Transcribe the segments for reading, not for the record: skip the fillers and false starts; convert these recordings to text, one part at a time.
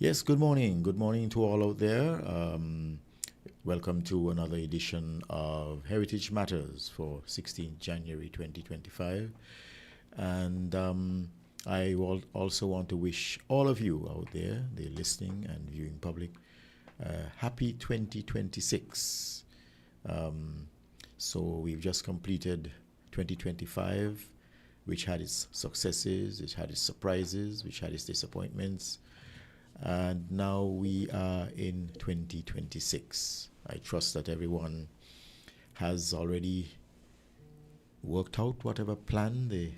Yes, good morning. Good morning to all out there. Welcome to another edition of Heritage Matters for 16th January 2025. And I will also want to wish all of you out there, the listening and viewing public, happy 2026. So we've just completed 2025, which had its successes, it had its surprises, which had its disappointments. And now we are in 2026. I trust that everyone has already worked out whatever plan they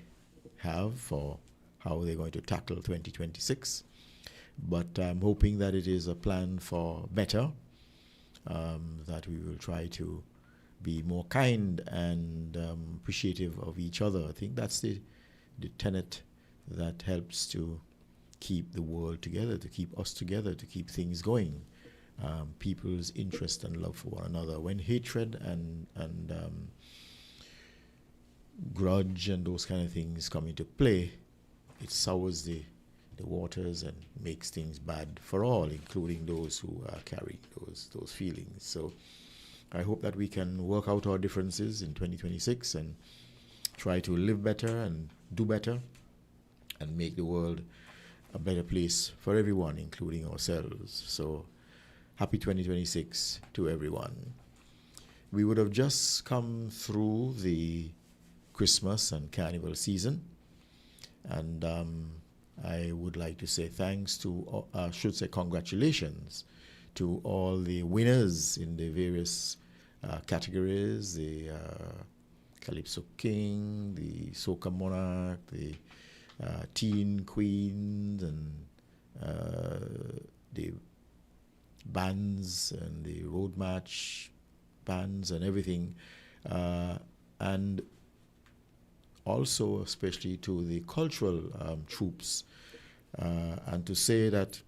have for how they're going to tackle 2026. But I'm hoping that it is a plan for better, that we will try to be more kind and appreciative of each other. I think that's the tenet that helps to keep the world together, to keep us together, to keep things going. People's interest and love for one another. When hatred and grudge and those kind of things come into play, it sours the waters and makes things bad for all, including those who are carrying those feelings. So I hope that we can work out our differences in 2026 and try to live better and do better and make the world a better place for everyone, including ourselves. So happy 2026 to everyone. We would have just come through the Christmas and Carnival season, and I would like to say thanks to, I should say congratulations to all the winners in the various categories, the Calypso King, the Soca Monarch, the Teen Queens, and the bands and the road march bands and everything, and also especially to the cultural troops, and to say that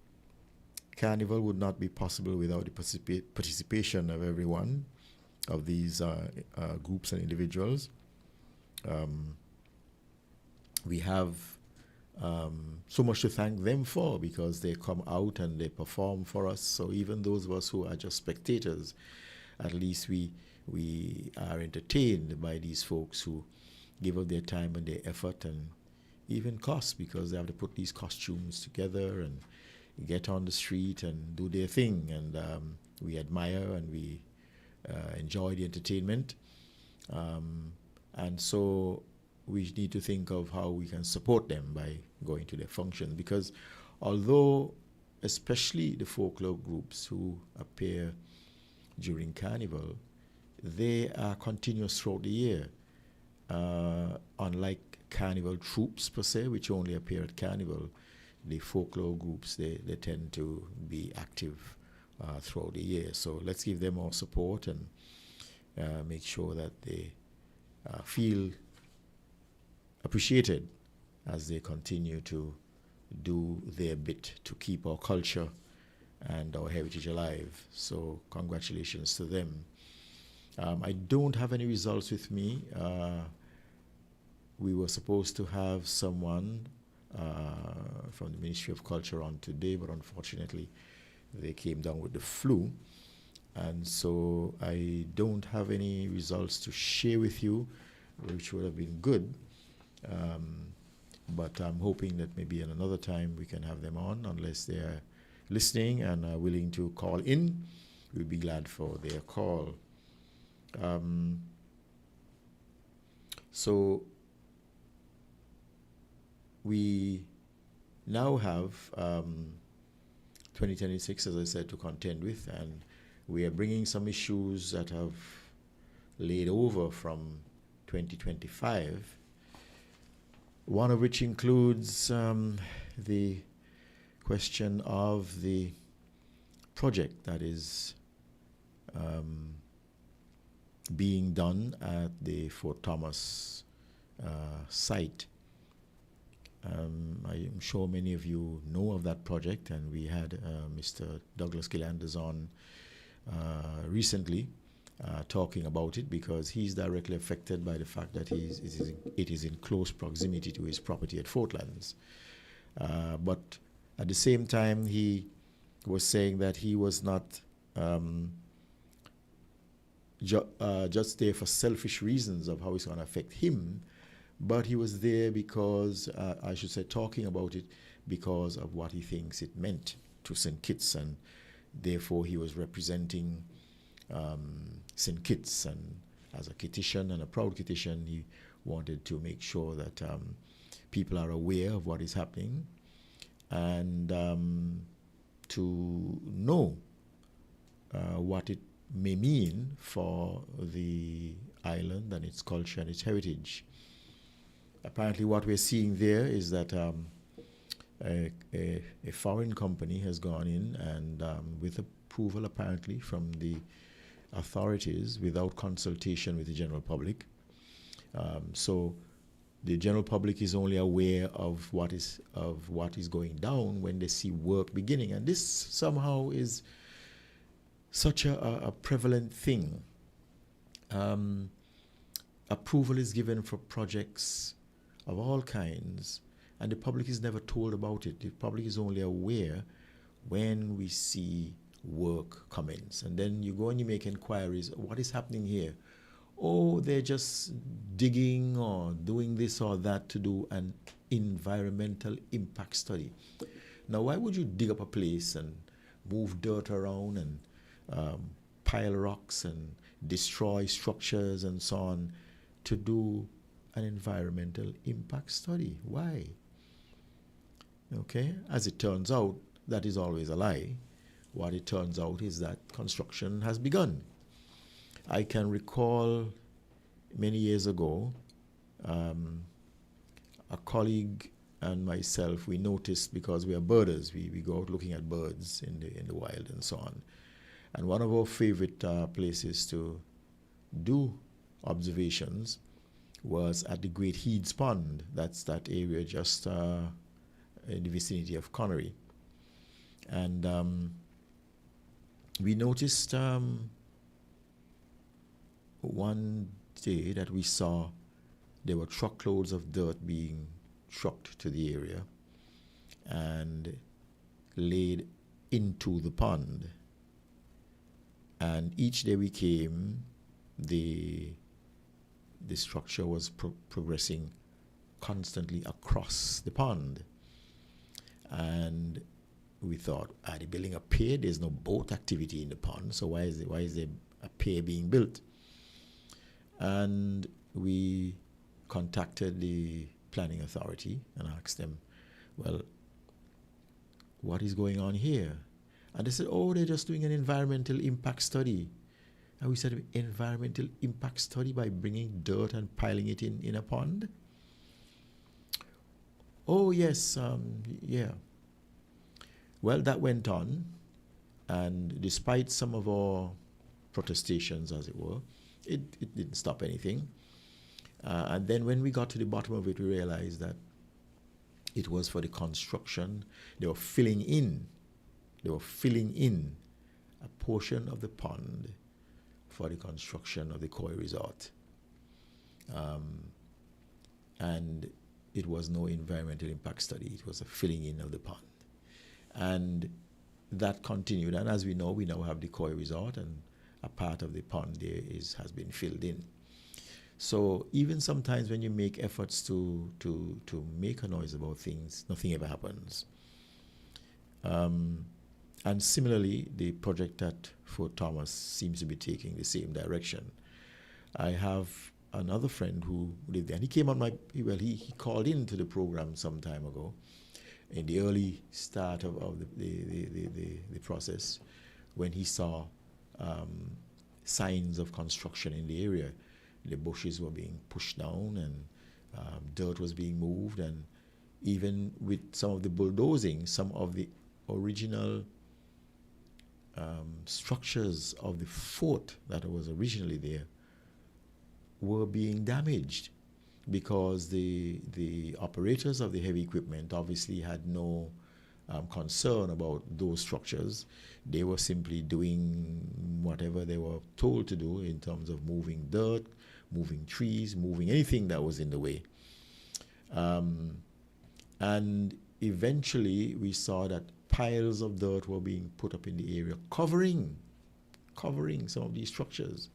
Carnival would not be possible without the participation of everyone, of these groups and individuals. We have so much to thank them for, because they come out and they perform for us. So even those of us who are just spectators, at least we are entertained by these folks who give up their time and their effort and even cost, because they have to put these costumes together and get on the street and do their thing. And we admire and we enjoy the entertainment. And so we need to think of how we can support them by going to their functions, because although especially the folklore groups who appear during Carnival, they are continuous throughout the year, unlike Carnival troops per se, which only appear at Carnival. The folklore groups, they tend to be active throughout the year. So let's give them our support and make sure that they feel appreciated as they continue to do their bit to keep our culture and our heritage alive. So congratulations to them. I don't have any results with me. We were supposed to have someone from the Ministry of Culture on today, but unfortunately they came down with the flu. And so I don't have any results to share with you, which would have been good. But I'm hoping that maybe in another time we can have them on, unless they are listening and are willing to call in. We'd be glad for their call. So we now have 2026, as I said, to contend with, and we are bringing some issues that have laid over from 2025. One of which includes the question of the project that is being done at the Fort Thomas site. I'm sure many of you know of that project, and we had Mr. Douglas Gillanders on recently talking about it, because he's directly affected by the fact that it is in close proximity to his property at Fortlands. But at the same time, he was saying that he was not just there for selfish reasons of how it's going to affect him, but he was there because, I should say, talking about it because of what he thinks it meant to St. Kitts, and therefore he was representing St. Kitts, and as a Kittitian and a proud Kittitian, he wanted to make sure that people are aware of what is happening, and to know what it may mean for the island and its culture and its heritage. Apparently what we're seeing there is that a foreign company has gone in and with approval apparently from the authorities without consultation with the general public. So the general public is only aware of what is going down when they see work beginning, and this somehow is such a prevalent thing. Approval is given for projects of all kinds, and the public is never told about it. The public is only aware when we see work commence, and then you go and you make inquiries. What is happening here? Oh, they're just digging or doing this or that to do an environmental impact study. Now, why would you dig up a place and move dirt around and pile rocks and destroy structures and so on to do an environmental impact study? Why? Okay, as it turns out, that is always a lie. What it turns out is that construction has begun. I can recall many years ago, a colleague and myself, we noticed, because we are birders, we go out looking at birds in the wild and so on. And one of our favorite places to do observations was at the Great Heeds Pond. That's that area just in the vicinity of Connery. And we noticed one day that we saw there were truckloads of dirt being trucked to the area and laid into the pond. And each day we came, the structure was progressing constantly across the pond. And we thought, are they building a pier? There's no boat activity in the pond, so why is there a pier being built? And we contacted the planning authority and asked them, well, what is going on here? And they said, oh, they're just doing an environmental impact study. And we said, environmental impact study by bringing dirt and piling it in a pond? Oh, yes, yeah. Well, that went on, and despite some of our protestations, as it were, it didn't stop anything. And then when we got to the bottom of it, we realized that it was for the construction. They were filling in a portion of the pond for the construction of the Koi Resort. And it was no environmental impact study. It was a filling in of the pond. And that continued. And as we know, we now have the Koi Resort, and a part of the pond there has been filled in. So even sometimes when you make efforts to make a noise about things, nothing ever happens. And similarly, the project at Fort Thomas seems to be taking the same direction. I have another friend who lived there, and he came on he called into the program some time ago, in the early start of the process, when he saw signs of construction in the area. The bushes were being pushed down, and dirt was being moved, and even with some of the bulldozing, some of the original structures of the fort that was originally there were being damaged, because the operators of the heavy equipment obviously had no concern about those structures. They were simply doing whatever they were told to do in terms of moving dirt, moving trees, moving anything that was in the way. And eventually we saw that piles of dirt were being put up in the area, covering some of these structures.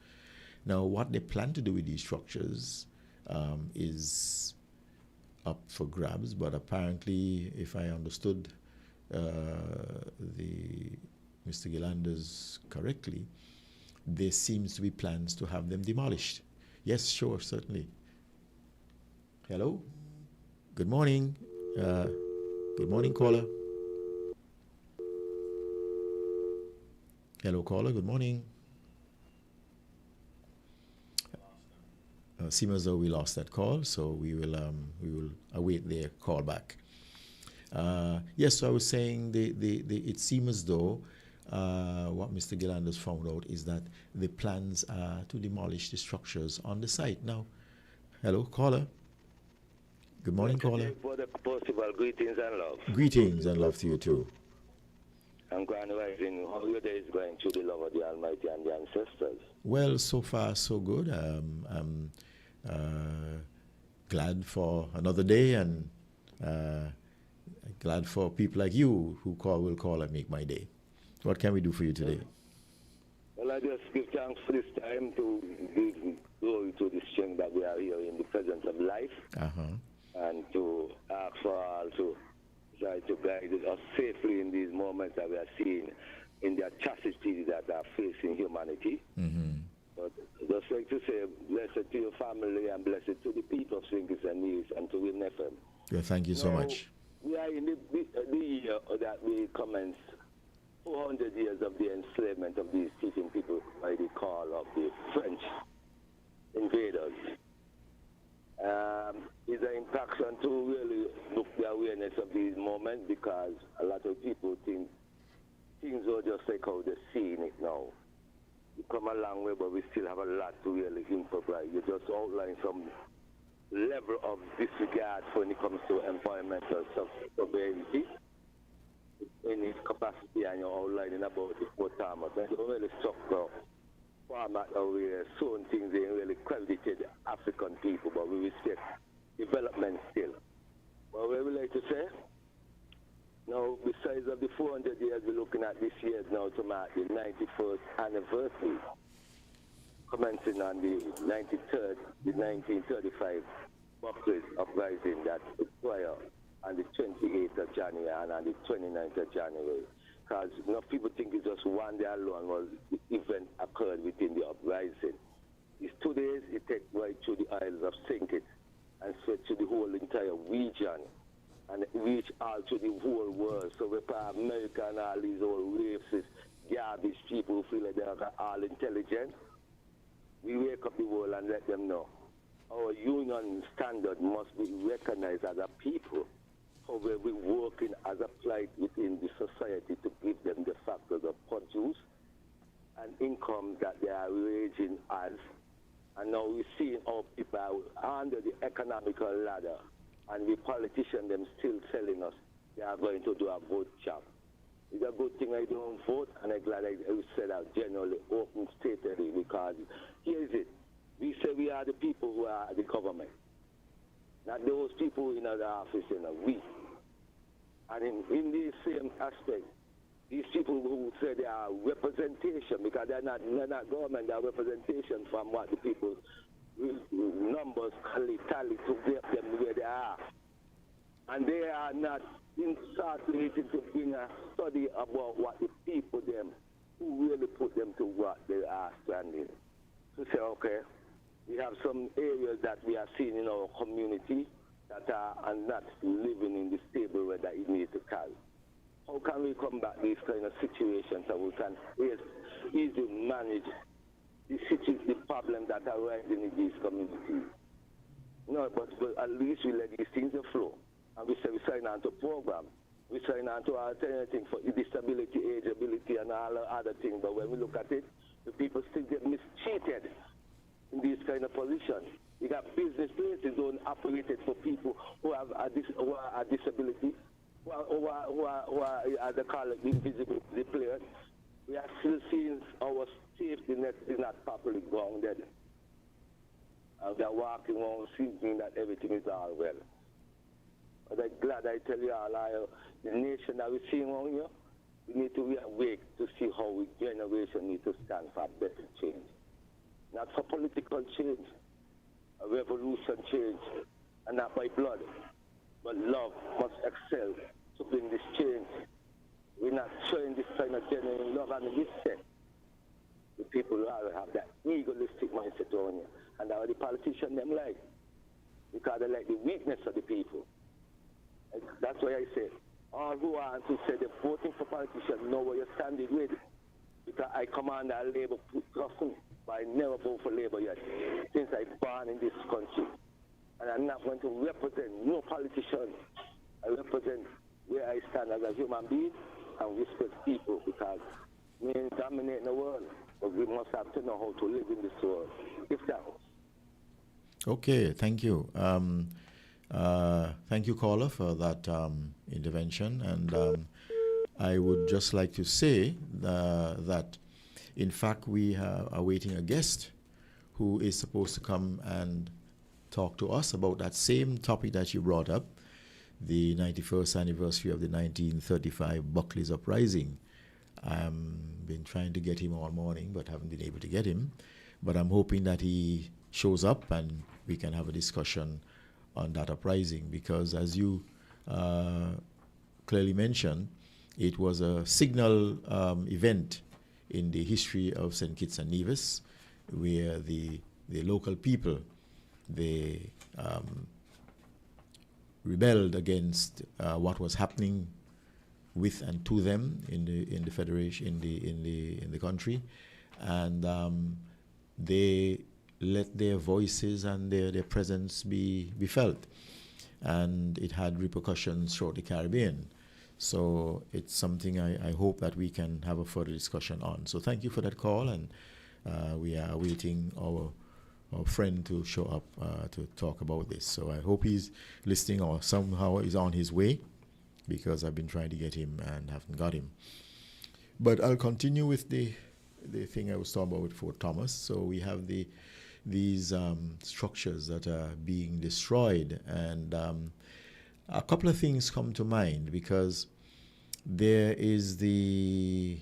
Now, what they plan to do with these structures is up for grabs, but apparently, if I understood Mr. Gilanders correctly, there seems to be plans to have them demolished. Yes, sure, certainly. Hello? Good morning. Good morning, caller. Hello, caller. Good morning. Seems as though we lost that call, so we will await their call back. Yes, so I was saying it seems as though what Mr. Gilanders found out is that the plans are to demolish the structures on the site. Now, hello, caller. Good morning, caller. For the possible greetings and love. Greetings and love to you too. I'm Grand Rising. How your day is going through the love of the Almighty and the ancestors? Well, so far so good. I'm glad for another day, and glad for people like you who will call and make my day. What can we do for you today? Well, I just give thanks for this time to give glory to the strength that we are here in the presence of life, and to ask for all to try to guide us safely in these moments that we are seeing in the atrocities that are facing humanity. But just like to say, blessed to your family and blessed to the people of Sinkers and Nevis and to WinFM. Yeah, thank you so much. We are in the year that we commenced 400 years of the enslavement of these teaching people by the call of the French invaders. It's an impaction to really look the awareness of these moments, because a lot of people think things are just like how they're seeing it now. We come a long way, but we still have a lot to really improvise. You just outline some level of disregard when it comes to environmental sovereignty in its capacity, and you're outlining about the poor farmers. And you really struck the format of certain things they really credited African people, but we respect development still. But what we like to say, now, besides of the 400 years we're looking at this year now to mark the 91st anniversary, commencing on the 93rd, the 1935 Boxers uprising that took fire on the 28th of January and on the 29th of January. Because people think it's just one day alone was the event occurred within the uprising. It's 2 days, it takes right through the Isles of St. and spread to the whole entire region, and reach out to the whole world. So we call America and all these old racist, garbage people who feel like they are all intelligent. We wake up the world and let them know our union standard must be recognized as a people. How we're working as a plight within the society to give them the factors of produce and income that they are waging as. And now we're seeing how people are under the economical ladder, and the politicians them still telling us they are going to do a vote chop. It's a good thing I don't vote, and I'm glad I said that generally, open statedly, because here is it. We say we are the people who are the government. Not those people in the office, we. And in the same aspect, these people who say they are representation, because they're not government, they're representation from what the people numbers tally to get them where they are. And they are not insatiated to bring a study about what the people them who really put them to what they are standing. To say, okay, we have some areas that we are seeing in our community that are not living in the stable way that it needs to carry. How can we combat these kind of situations so we can easily manage the problem that are rising in these communities? No, but at least we let these things flow. And we say we sign on to program. We sign on to alternating for disability, age, ability, and all other things. But when we look at it, the people still get mistreated in these kind of positions. You got business places don't operated for people who have a disability, who are as they call it, invisible players. We are still seeing our safety net is not properly grounded. They're walking around thinking that everything is all well. But I'm glad I tell you all, the nation that we're seeing around here, we need to be awake to see how we generation need to stand for better change. Not for political change, a revolution change, and not by blood, but love must excel to bring this change. We're not showing this kind of genuine love and respect. The people rather have that egoistic mindset on you, and that's what the politicians them like, because they like the weakness of the people. And that's why I say, all who want to say they're voting for politicians know where you're standing with, because I command a Labour person, but I never vote for Labour yet, since I born in this country. And I'm not going to represent no politician. I represent where I stand as a human being and respect people, because we ain't dominating the world, but we must have to know how to live in this world. If that was. Okay, thank you. Thank you, caller, for that intervention. And I would just like to say that, in fact, we are awaiting a guest who is supposed to come and talk to us about that same topic that you brought up, the 91st anniversary of the 1935 Buckley's Uprising. Been trying to get him all morning, but haven't been able to get him. But I'm hoping that he shows up and we can have a discussion on that uprising, because as you clearly mentioned, it was a signal event in the history of St. Kitts and Nevis, where the local people, they rebelled against what was happening with and to them in the federation, in the country, and they let their voices and their presence be felt, and it had repercussions throughout the Caribbean. So it's something I hope that we can have a further discussion on. So thank you for that call, and we are awaiting our friend to show up to talk about this. So I hope he's listening or somehow is on his way, because I've been trying to get him and haven't got him. But I'll continue with the thing I was talking about with Fort Thomas. So we have these structures that are being destroyed, and a couple of things come to mind, because there is there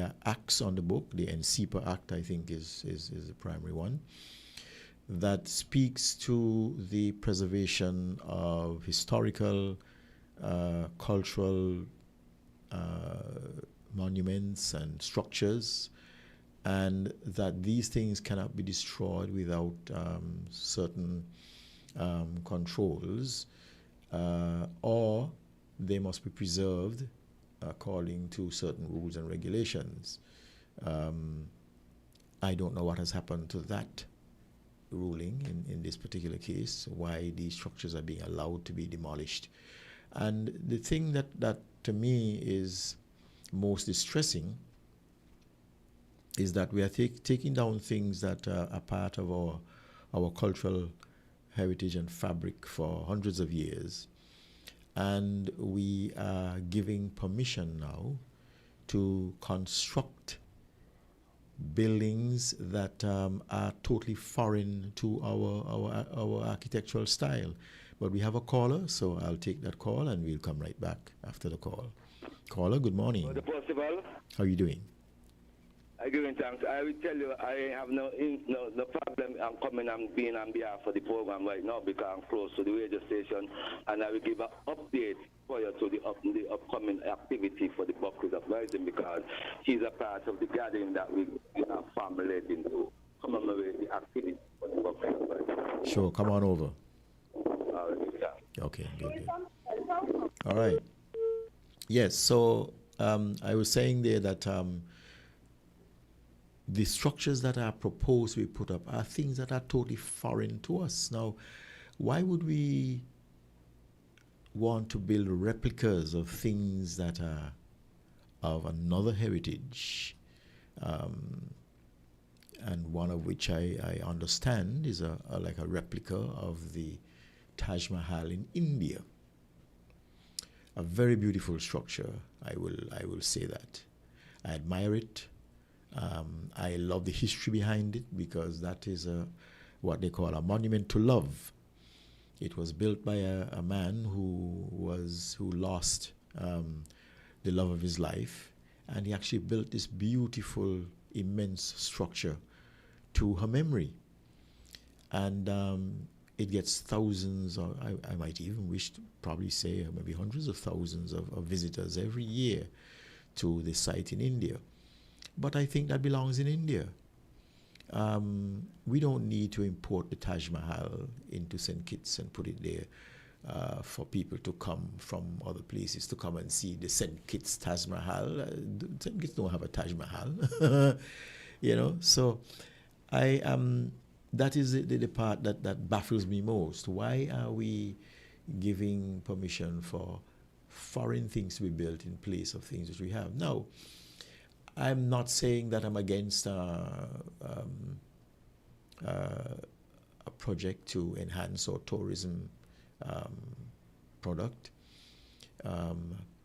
are acts on the book. The NCPA Act, I think, is the primary one, that speaks to the preservation of historical, cultural monuments and structures, and that these things cannot be destroyed without certain controls, or they must be preserved according to certain rules and regulations. I don't know what has happened to that ruling in this particular case, why these structures are being allowed to be demolished. And the thing that to me is most distressing is that we are taking down things that are part of our cultural heritage and fabric for hundreds of years, and we are giving permission now to construct buildings that are totally foreign to our architectural style. But we have a caller, so I'll take that call and we'll come right back after the call. Caller, good morning. Possible? How are you doing? I'm giving thanks. I will tell you, I have no problem. I'm coming and being on behalf of the program right now, because I'm close to the radio station, and I will give an update prior to the upcoming activity for the Buckley's Uprising, because she's a part of the gathering that we are formulating to commemorate the activity for the Buckley's Uprising. Sure, come on over. Okay, good. All right. Yes, so I was saying there that the structures that are proposed to be put up are things that are totally foreign to us. Now, why would we want to build replicas of things that are of another heritage? And one of which I understand is like a replica of the Taj Mahal in India. A very beautiful structure, I will say that. I admire it. I love the history behind it, because that is what they call a monument to love. It was built by a man who lost the love of his life, and he actually built this beautiful, immense structure to her memory. And it gets thousands, or I might even wish to probably say maybe hundreds of thousands of visitors every year to this site in India. But I think that belongs in India. We don't need to import the Taj Mahal into St. Kitts and put it there for people to come from other places to come and see the St. Kitts Taj Mahal. St. Kitts don't have a Taj Mahal, you know. So that is the part that baffles me most. Why are we giving permission for foreign things to be built in place of things that we have? Now, I'm not saying that I'm against a project to enhance our tourism product,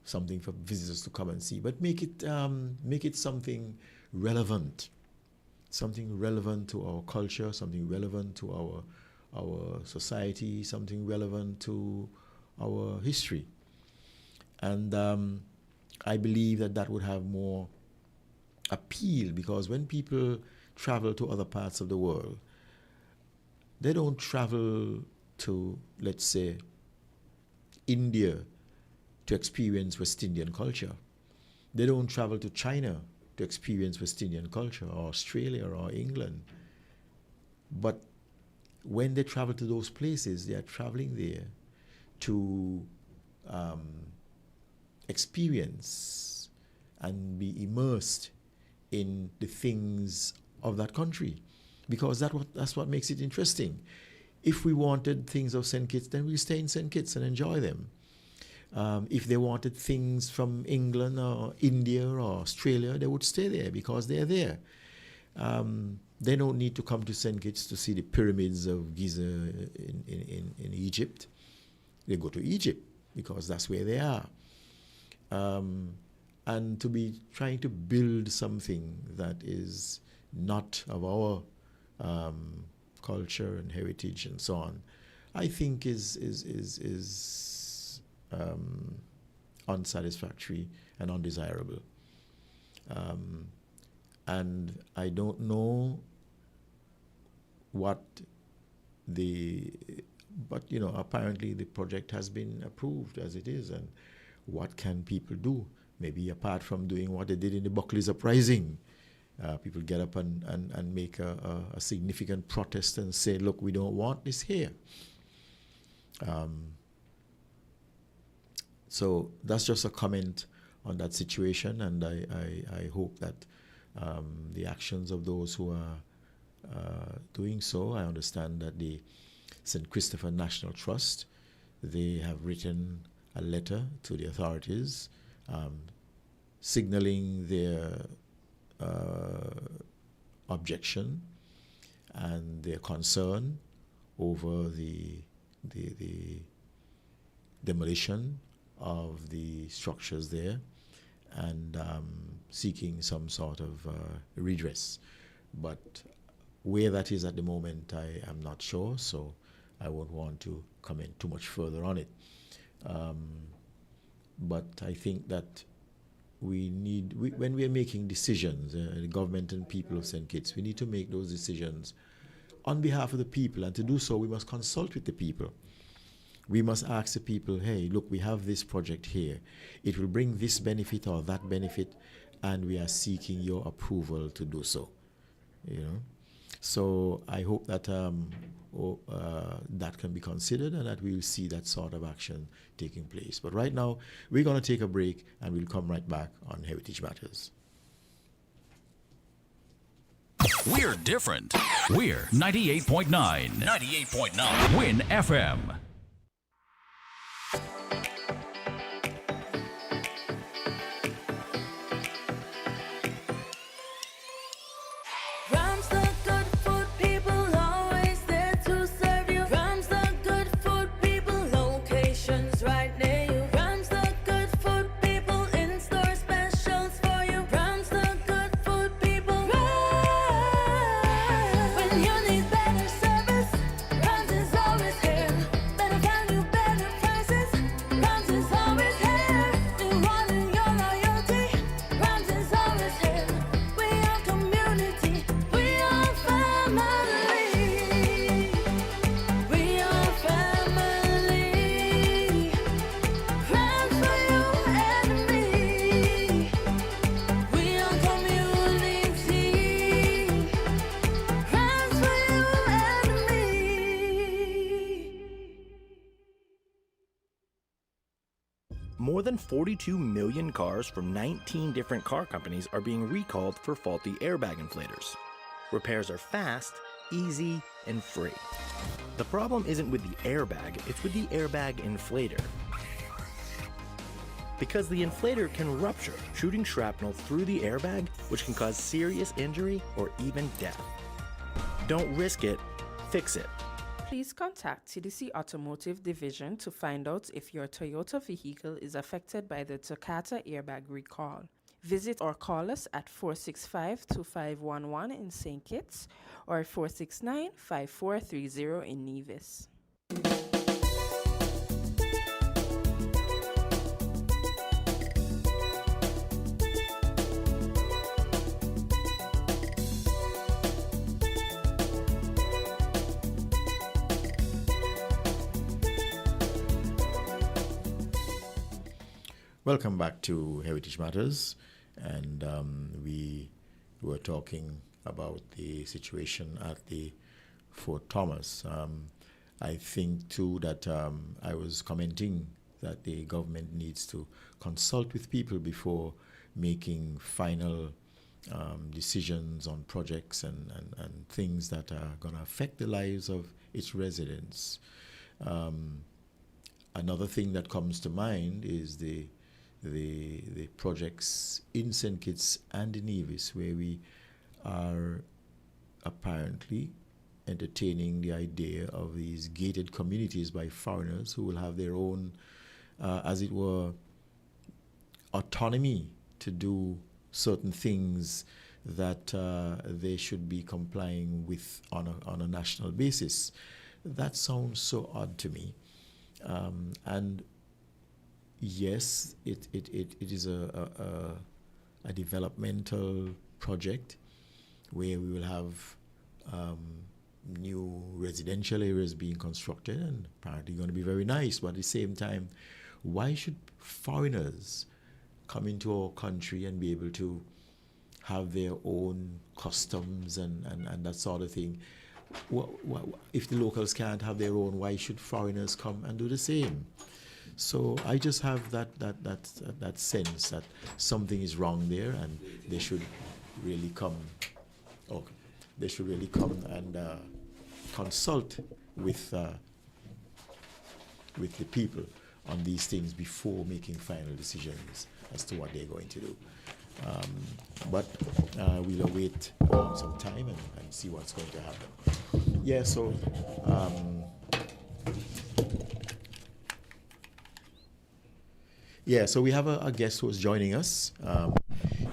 something for visitors to come and see, but make it something relevant to our culture, something relevant to our society, something relevant to our history. And I believe that would have more appeal, because when people travel to other parts of the world, they don't travel to, let's say, India to experience West Indian culture. They don't travel to China to experience West Indian culture, or Australia or England. But when they travel to those places, they are traveling there to experience and be immersed in the things of that country, because that's what makes it interesting. If we wanted things of St. Kitts, then we'll stay in St. Kitts and enjoy them. If they wanted things from England or India or Australia, they would stay there because they're there. They don't need to come to St. Kitts to see the pyramids of Giza in Egypt. They go to Egypt because that's where they are. And to be trying to build something that is not of our culture and heritage and so on, I think is unsatisfactory and undesirable. And I don't know but apparently the project has been approved as it is, and what can people do? Maybe apart from doing what they did in the Buckley's Uprising, people get up and make a significant protest and say, look, we don't want this here. So that's just a comment on that situation, and I hope that the actions of those who are doing so, I understand that the St. Christopher National Trust, they have written a letter to the authorities signaling their objection and their concern over the demolition of the structures there, and seeking some sort of redress. But where that is at the moment, I am not sure, so I won't want to comment too much further on it. But I think that when we are making decisions, the government and people of St. Kitts, we need to make those decisions on behalf of the people, and to do so, we must consult with the people. We must ask the people, hey, look, we have this project here. It will bring this benefit or that benefit, and we are seeking your approval to do so. You know, so I hope that that can be considered, and that we will see that sort of action taking place. But right now, we're going to take a break, and we'll come right back on Heritage Matters. We're different. We're 98.9. 98.9. Win FM. When you need better service, Rams is always here. more than 42 million cars from 19 different car companies are being recalled for faulty airbag inflators. Repairs are fast, easy, and free. The problem isn't with the airbag, it's with the airbag inflator. Because the inflator can rupture, shooting shrapnel through the airbag, which can cause serious injury or even death. Don't risk it, fix it. Please contact TDC Automotive Division to find out if your Toyota vehicle is affected by the Takata airbag recall. Visit or call us at 465-2511 in St. Kitts or 469-5430 in Nevis. Welcome back to Heritage Matters, and we were talking about the situation at the Fort Thomas. I think too that I was commenting that the government needs to consult with people before making final decisions on projects and things that are going to affect the lives of its residents. Another thing that comes to mind is the projects in St. Kitts and in Nevis, where we are apparently entertaining the idea of these gated communities by foreigners who will have their own, as it were, autonomy to do certain things that they should be complying with on a national basis. That sounds so odd to me. And yes, it is a developmental project where we will have new residential areas being constructed and apparently going to be very nice. But at the same time, why should foreigners come into our country and be able to have their own customs and that sort of thing? If the locals can't have their own, why should foreigners come and do the same? So I just have that sense that something is wrong there, and they should really come. Okay, they should really come and consult with the people on these things before making final decisions as to what they're going to do. But we'll await some time and see what's going to happen. Yeah. So. So we have a guest who is joining us.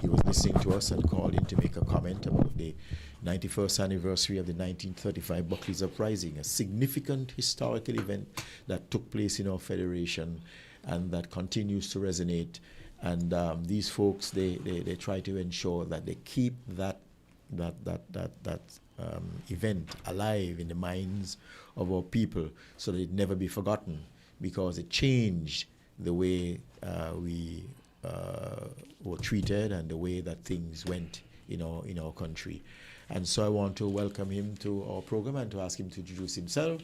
He was listening to us and called in to make a comment about the 91st anniversary of the 1935 Buckley's Uprising, a significant historical event that took place in our federation and that continues to resonate. And these folks, they try to ensure that they keep that event alive in the minds of our people so that it never be forgotten, because it changed the way we were treated and the way that things went in our country. And so I want to welcome him to our program and to ask him to introduce himself.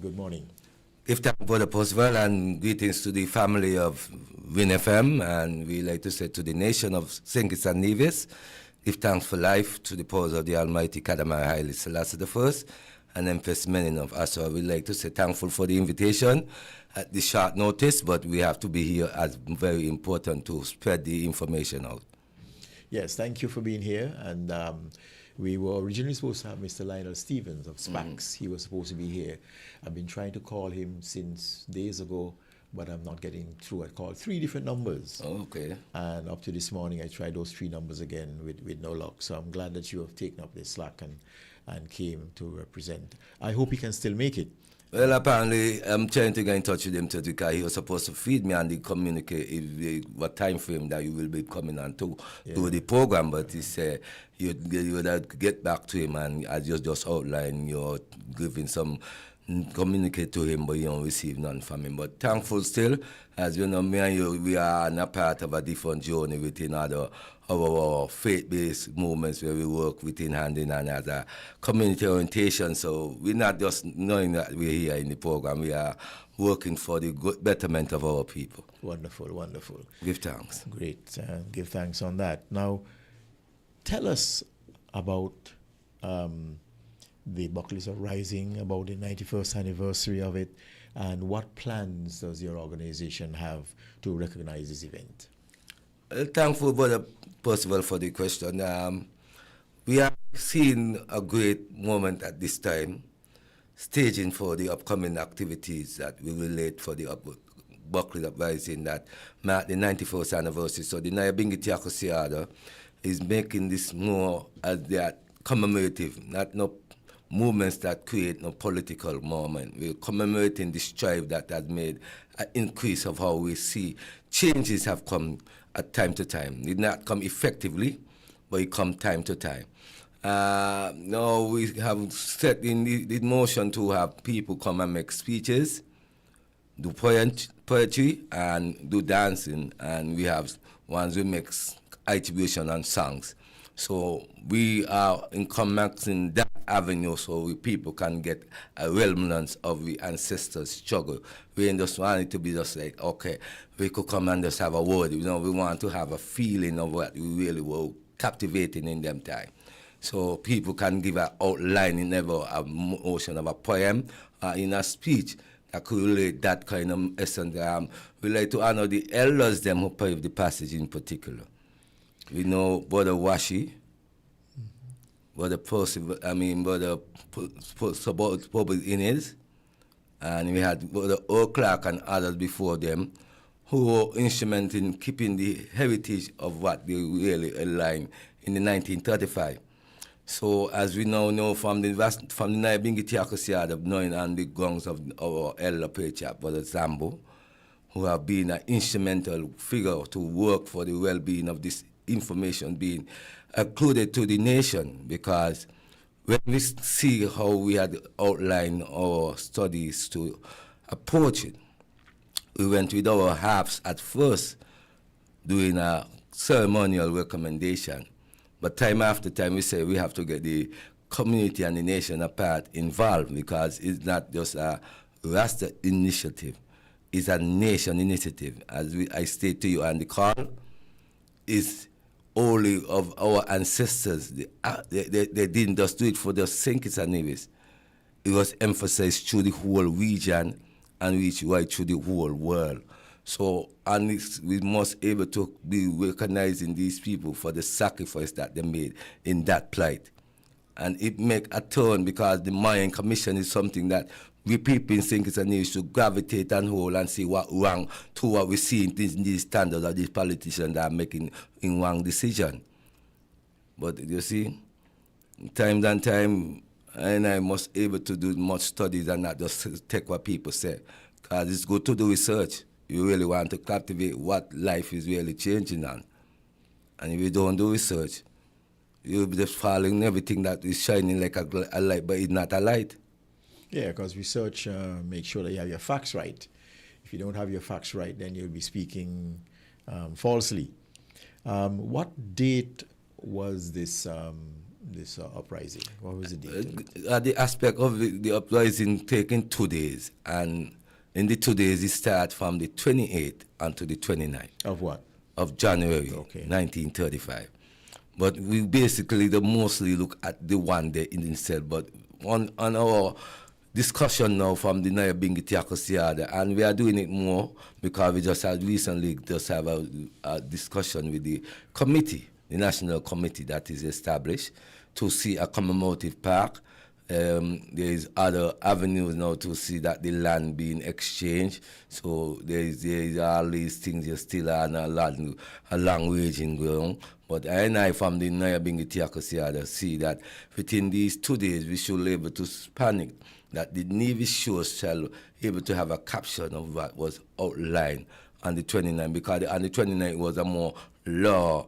Good morning. Give thanks for the possible and greetings to the family of WinFM, and we like to say to the nation of St. Kitts and Nevis, give thanks for life to the powers of the Almighty Kadamai Haile Selassie I, and Empress Menen of Assur. We like to say thankful for the invitation at the short notice, but we have to be here as very important to spread the information out. Yes, thank you for being here. And we were originally supposed to have Mr. Lionel Stevens of SPACS. He was supposed to be here. I've been trying to call him since days ago, but I'm not getting through. I called 3 different numbers. Oh, okay. And up to this morning, I tried those 3 numbers again with no luck. So I'm glad that you have taken up the slack and came to represent. I hope he can still make it. Well, apparently, I'm trying to get in touch with him too, because he was supposed to feed me and communicate what time frame that you will be coming on to do the program. But he said you would get back to him, and as you just outlined, you're giving some communicate to him, but you don't receive none from him. But thankful still, as you know, me and you, we are on a part of a different journey within our faith-based movements where we work within hand in hand as a community orientation. So we're not just knowing that we're here in the program, we are working for the good betterment of our people. Wonderful, wonderful. Give thanks. Great. Give thanks on that. Now, tell us about the Buckley's Rising, about the 91st anniversary of it, and what plans does your organization have to recognize this event? Thankful, Brother Percival, for the question. We are seeing a great moment at this time, staging for the upcoming activities that we will relate for the Buckley Uprising that mark the 91st anniversary. So the Nyabingi Tiakosiada is making this more as that commemorative, not no movements that create no political moment. We're commemorating the strive that has made an increase of how we see changes have come at time to time. It did not come effectively, but it come time to time. Now we have set in the motion to have people come and make speeches, do poetry, and do dancing, and we have ones who make attribution and songs. So we are encompassing that avenue so people can get a remnants of the ancestors' struggle. We just want it to be just like, okay, we could come and just have a word. You know, we want to have a feeling of what we really were captivating in them time. So people can give an outline in a motion of a poem in a speech that could relate that kind of essence. We like to honor the elders them who paved the passage in particular. We know Brother Washi, Brother Percival, Brother Inez, and we had Brother O'Clark and others before them who were instrumental in keeping the heritage of what they really aligned in the 1935. So as we now know from the Nyabingi Tiakosiada, knowing on the gongs of our elder patriarch, Brother Zambo, who have been an instrumental figure to work for the well-being of this information being included to the nation, because when we see how we had outlined our studies to approach it, we went with our halves at first doing a ceremonial recommendation, but time after time we say we have to get the community and the nation apart involved, because it's not just a Rasta initiative, it's a nation initiative. As I state to you on the call, is only of our ancestors. They didn't just do it for the St. Kitts and Nevis. It was emphasized through the whole region and reached right through the whole world. So, and we must able to be recognizing these people for the sacrifice that they made in that plight. And it make a turn, because the Mayan Commission is something that we people in St. Kitts and Nevis should gravitate and hold and see what wrong to what we see in these standards of these politicians that are making in wrong decision. But you see, time and time, and I must able to do much studies and not just take what people say. Because it's good to do research. You really want to captivate what life is really changing on. And if you don't do research, you'll be just following everything that is shining like a light, but it's not a light. Yeah, because research makes sure that you have your facts right. If you don't have your facts right, then you'll be speaking falsely. What date was this uprising? What was the date? The aspect of the uprising taking 2 days, and in the 2 days it starts from the 28th until the 29th. Of what? Of January, 1935. But we basically mostly look at the 1 day in itself, but on our discussion now from the Nyabingi Tiakosiada, and we are doing it more because we just had recently have a discussion with the committee, the national committee that is established to see a commemorative park. There is other avenues now to see that the land being exchanged. So there is all these things are still on a long raging ground. But I from the Nyabingi Tiakosiada see that within these 2 days we should be able to span it, that the Nevis shows shall be able to have a caption of what was outlined on the 29th, because on the 29th was a more law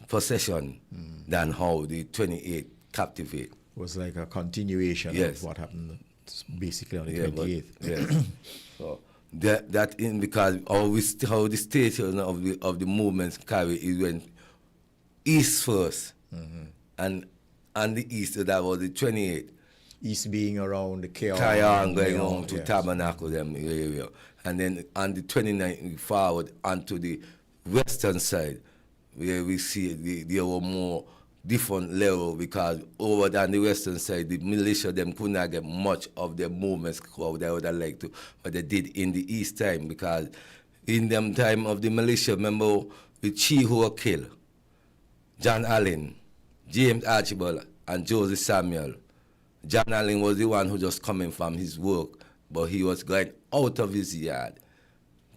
possession than how the 28th captivate. Was like a continuation of what happened basically on the 28th. Yes. So that in because how the station of the movements carry is went east first, and on the east that was the 28th. East being around the Kayan going on to yes. Tabernacle them area. And then on the 29th forward onto the western side, where we see there were more different level, because over there on the western side, the militia them could not get much of their movements how they would have liked to, but they did in the east time, because in them time of the militia, remember the chief who were killed, John Allen, James Archibald, and Joseph Samuel. John Allen was the one who just coming from his work, but he was going out of his yard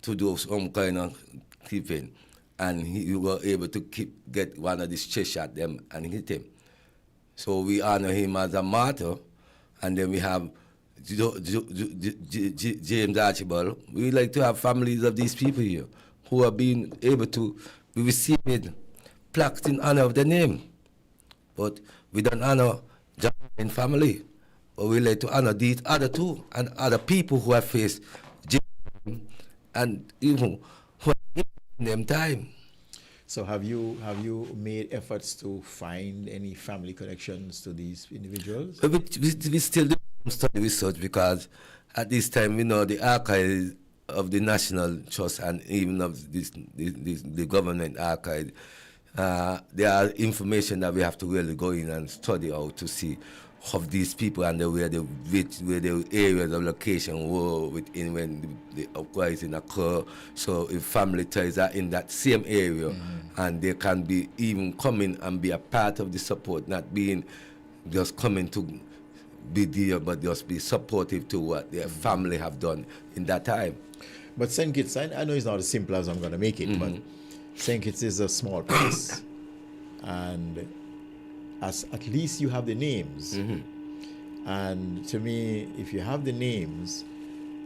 to do some kind of keeping, and he was able to get one of these chest at them and hit him. So we honor him as a martyr, and then we have James Archibald. We like to have families of these people here who have been able to receive plaques in honor of their name. But we don't honor John and family, but we like to honor these other two and other people who have faced jail and even who have given them time. So have you made efforts to find any family connections to these individuals? But we still do study research, because at this time we know the archive of the National Trust and even of the government archive, there are information that we have to really go in and study out to see of these people and where the areas of location were within when the uprising occur. So if family ties are in that same area, and they can be even coming and be a part of the support, not being just coming to be there, but just be supportive to what their family have done in that time. But St. Kitts, I know it's not as simple as I'm going to make it, but St. Kitts is a small place, and at least you have the names. And to me, if you have the names,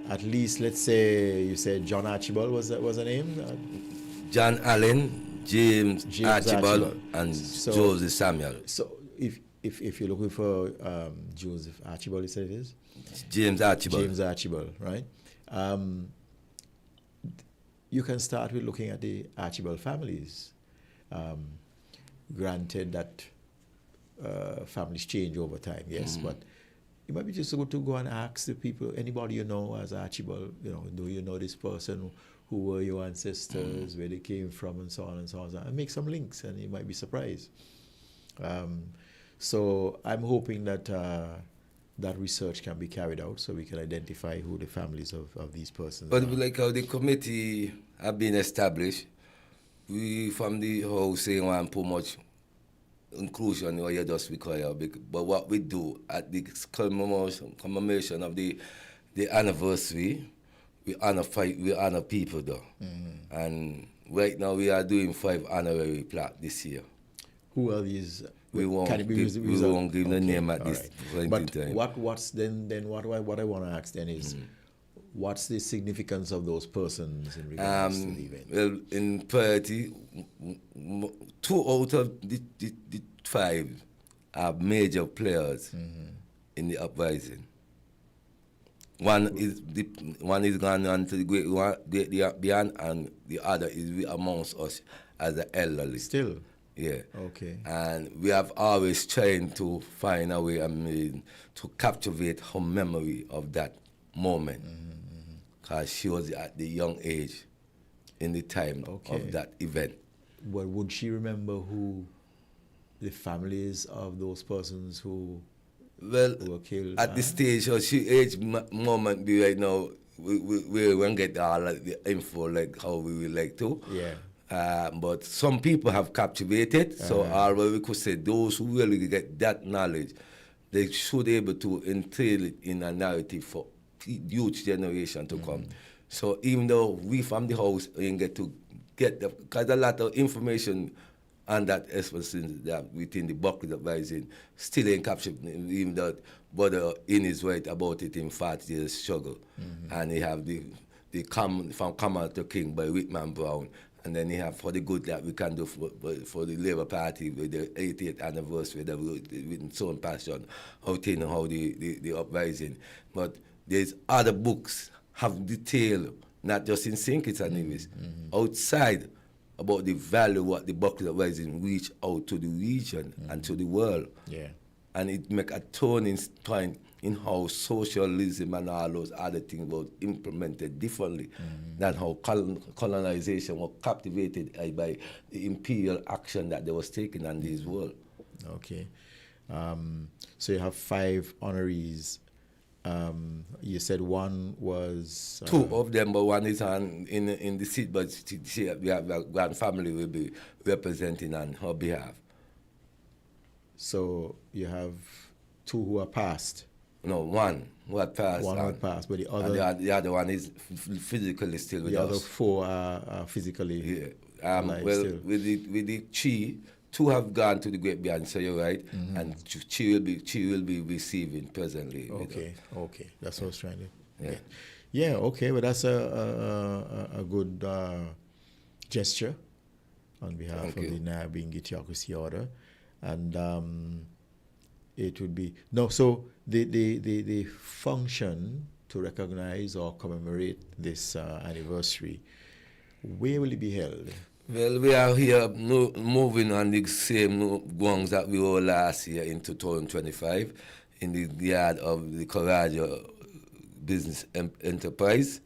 at least, let's say you said John Archibald was a name? John Allen, James Archibald, and Joseph Samuel. So if you're looking for Joseph Archibald, you said it is? James Archibald. James Archibald, right? You can start with looking at the Archibald families. Granted that families change over time, yes, but it might be just good to go and ask the people, anybody you know as Archibald, do you know this person, who were your ancestors, where they came from, and so on and so on, and make some links, and you might be surprised. So I'm hoping that that research can be carried out so we can identify who the families of these persons are. But like how the committee have been established, we from the house saying want too much inclusion or you just require, but what we do at the commemoration of the anniversary, we honor people though. And right now we are doing 5 honorary plaques this year. Who are these? We won't give the name at this point in time. What's then what I want to ask then is, what's the significance of those persons in regards to the event? Well, in priority, 2 out of the 5 are major players in the uprising. One is gone on to the great beyond, and the other is amongst us as the elderly. Still. Yeah. Okay. And we have always tried to find a way, to captivate her memory of that moment. Because she was at the young age in the time of that event. But would she remember who the families of those persons who were killed? At this stage, or she age moment be right now, we won't get all the info like how we would like to. Yeah. But some people have captivated, so although we could say those who really get that knowledge, they should be able to entail it in a narrative for youth generation to come. So even though we from the house ain't get because a lot of information on that expression that within the bucket of rising still ain't captured, even though brother in his right about it in 40 years struggle. And he have the from Common to King by Whitman Brown. And then you have for the good that we can do for the Labour Party with the 80th anniversary that with so much passion, how the uprising. But there's other books have detail, not just in St. Kitts and Nevis, outside about the value what the Buckle uprising reach out to the region and to the world. Yeah. and it make a turning point in how socialism and all those other things were implemented differently than how colonization was captivated by the imperial action that they was taking on this world. Okay. So you have 5 honorees. You said one was... 2 of them, but one is in the seat, but we have a grandfamily will be representing on her behalf. So you have 2 who are passed. No, one who had passed. One who had passed, but the other... the other one is physically still with us. The other 4 are physically alive well, still. with the Chi, 2 have gone to the Great Beyond, so you're right, and Chi will be receiving presently. Okay, that's what I was trying to... Yeah. Yeah, okay, but that's a good gesture on behalf of the Nyabingi Theocracy Order. And it would be... No, so the function to recognize or commemorate this anniversary, where will it be held? Well, we are here moving on the same grounds that we were last year in 2025 in the yard of the Coraggio Business Enterprise.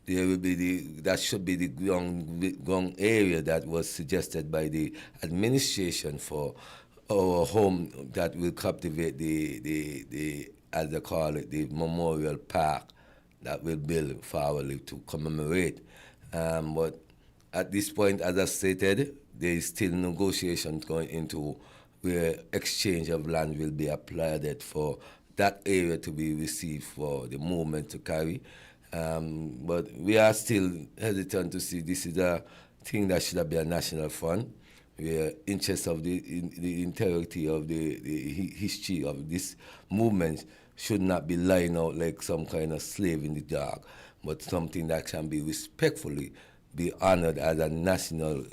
There will be that should be the ground area that was suggested by the administration for our home that will captivate the as they call it, the memorial park that we'll build forwardly to commemorate. But at this point, as I stated, there is still negotiations going into where exchange of land will be applied for that area to be received for the movement to carry. But we are still hesitant to see this is a thing that should be a national fund. We are interested of the integrity of the history of this movement should not be lying out like some kind of slave in the dark, but something that can be respectfully be honored as a national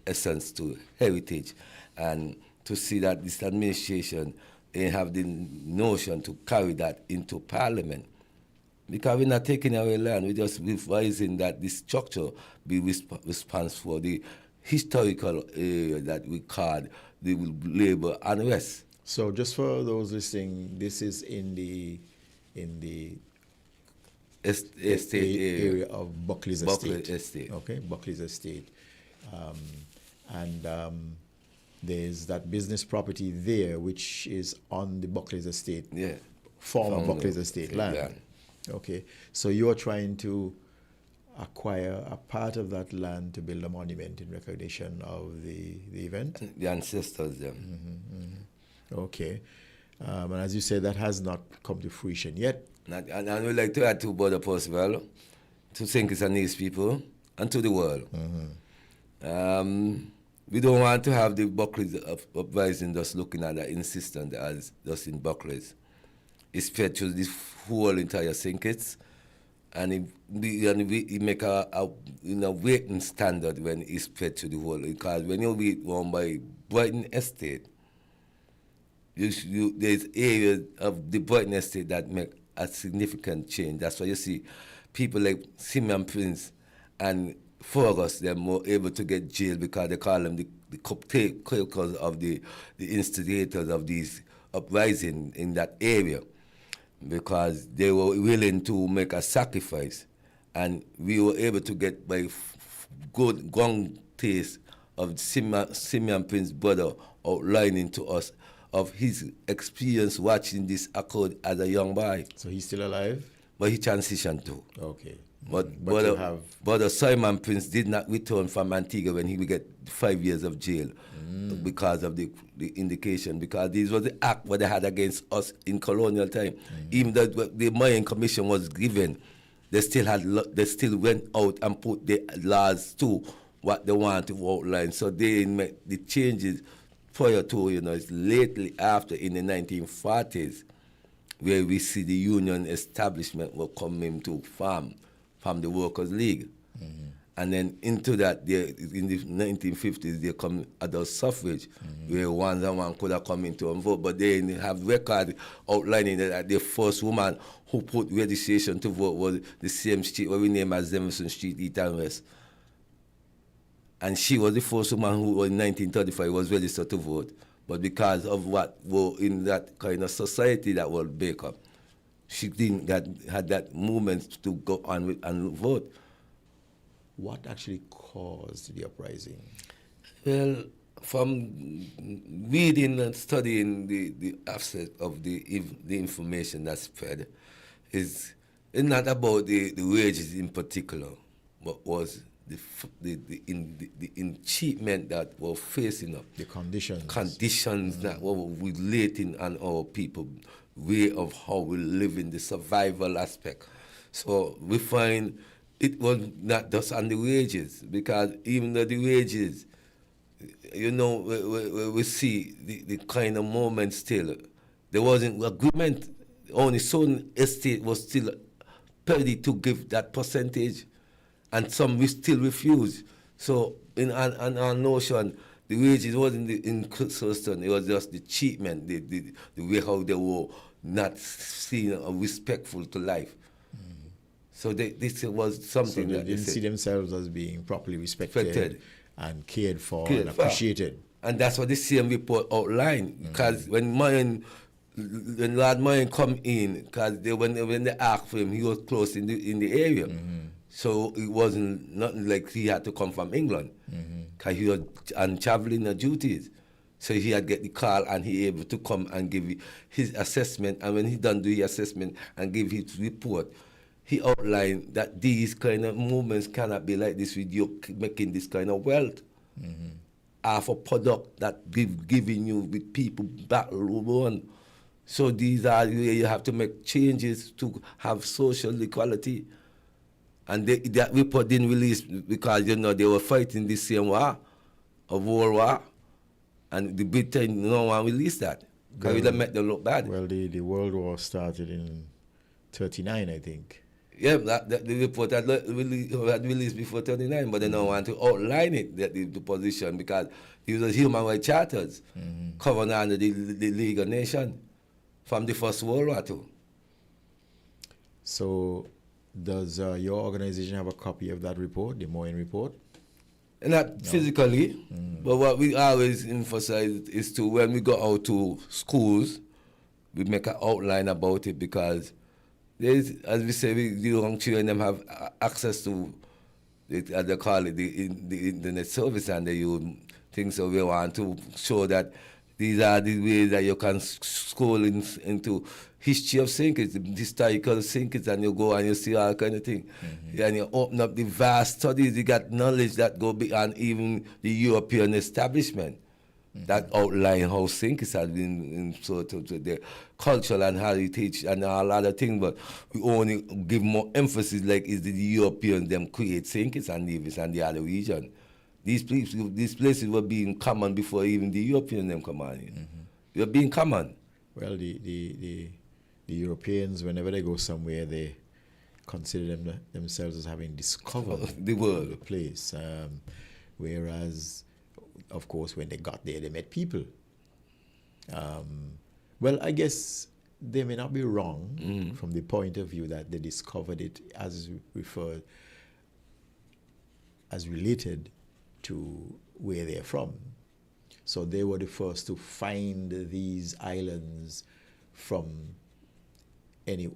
essence to heritage, and to see that this administration they have the notion to carry that into Parliament. Because we're not taking away land, we're just revising that this structure be responsible for the historical area that we call the labor unrest. So just for those listening, this is in the estate area of Buckley's Buckley Estate. Okay, Buckley's Estate. There's that business property there, which is on the Buckley's Estate. Yeah. Former Buckley's Estate land. Okay, so you're trying to acquire a part of that land to build a monument in recognition of the event? The ancestors, them. Okay. And as you said, that has not come to fruition yet. And I would like to add to Brother Percival, to St. Kitts and Nevis people, and to the world. We don't want to have the Buckley's uprising just looking at that insistent as just in Buckley's. It's spread to this whole entire St. Kitts, and it make a waiting standard when it's spread to the whole. Because when you wait one by Brighton Estate, there's areas of the Brighton Estate that make a significant change. That's why you see people like Simeon Prince and Fergus, they're more able to get jailed because they call them the cupcakers of the instigators of these uprising in that area, because they were willing to make a sacrifice, and we were able to get by good gong taste of Simeon Prince's brother outlining to us of his experience watching this occur as a young boy. So he's still alive? But he transitioned too. Okay. But brother Simon Prince did not return from Antigua when he would get 5 years of jail because of the indication, because this was the act what they had against us in colonial time. Even though the Mayan Commission was given, they still went out and put the laws to what they want to outline. So they made the changes prior to, it's lately after in the 1940s where we see the union establishment will come into farm from the Workers' League. And then into that, in the 1950s, there come adult suffrage, where one and one could have come into and vote, but they have record outlining that the first woman who put registration to vote was the same street what we name as Nevis Street, East West. And she was the first woman who, in 1935, was registered to vote. but because of what were in that kind of society that was break up, she didn't had that movement to go on with and vote. What actually caused the uprising? Well, from reading and studying the aspect of the information that's spread, it's not about the wages in particular, but was the achievement that were facing up. The conditions. Conditions that were relating on our people, way of how we live in the survival aspect. So we find it was not just on the wages, because even though the wages, you know, we see the kind of moment still. There wasn't agreement. Only certain estate was still ready to give that percentage, and some we still refuse. So in our notion, the wages wasn't in system. It was just the treatment, the way how they were not seen or respectful to life. So this was something So they that didn't see themselves as being properly respected and cared for and appreciated. And that's what the same report outlined. Because when Lord Mayan come in, because when they asked for him, he was close in the area. So it wasn't nothing like he had to come from England, because he was on traveling duties. So he had get the call and he able to come and give his assessment. And when he done the assessment and give his report, he outlined that these kind of movements cannot be like this with you making this kind of wealth. Half a product that giving you with people battle won. So these are where you have to make changes to have social equality. And that report didn't release because, you know, they were fighting the same war, a world war. And the Britain, no one released that. Because it make them look bad. Well, the World War started in 39, I think. Yeah, the report had released before 39, but they don't want to outline it, the position, because it was human rights charters covered under the League of Nations from the First World War II. So does your organization have a copy of that report, the Moyen report? Not physically, but what we always emphasize is to, when we go out to schools, we make an outline about it, because there's, as we say, the young children them have access to, as they call it, the internet service, and they use things. So we want to show that these are the ways that you can school into history of sinkers, historical sinkers, and you go and you see all kind of thing. And you open up the vast studies, you got knowledge that go beyond even the European establishment that outline how sinkers have been in sort of the cultural and heritage and all other things, but we only give more emphasis like is the Europeans them create sinkers and Nevis and the other region. These places were being common before even the Europeans them come on. They were being common. Well, the Europeans, whenever they go somewhere, they consider themselves as having discovered the world, the place. Whereas, of course, when they got there, they met people. Well, I guess they may not be wrong from the point of view that they discovered it as referred, as related to where they're from. So they were the first to find these islands from any,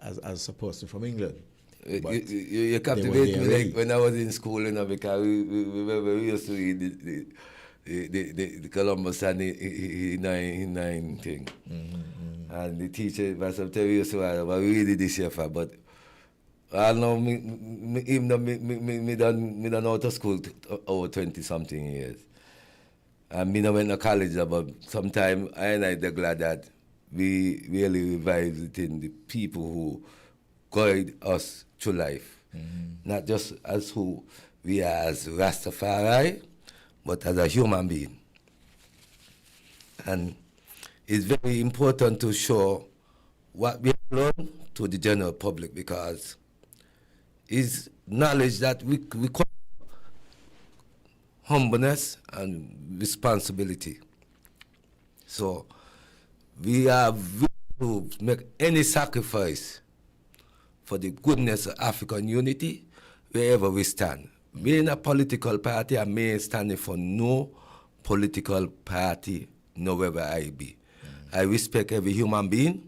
as opposed to from England. You captivate me like when I was in school, you know, because we used to read the Columbus and the nine thing. And the teacher, sometimes we used to read this year, but I know me done out of school over 20-something years. And me went to college, but sometimes I'm glad that we really revived in the people who guide us through life. Not just as who we are as Rastafari, but as a human being. And it's very important to show what we have learned to the general public, because it's knowledge that we call humbleness and responsibility. So we are willing to make any sacrifice for the goodness of African unity wherever we stand. Being a political party, I may stand for no political party know wherever I be. I respect every human being,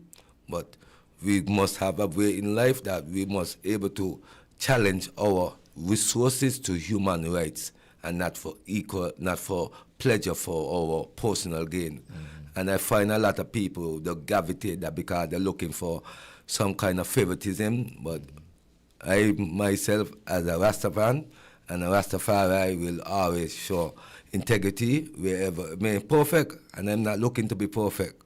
but we must have a way in life that we must able to challenge our resources to human rights and not for pleasure for our personal gain. And I find a lot of people that gravitate that because they're looking for some kind of favoritism, but I myself as a Rastafan and a Rastafari will always show integrity wherever. I mean, perfect, and I'm not looking to be perfect,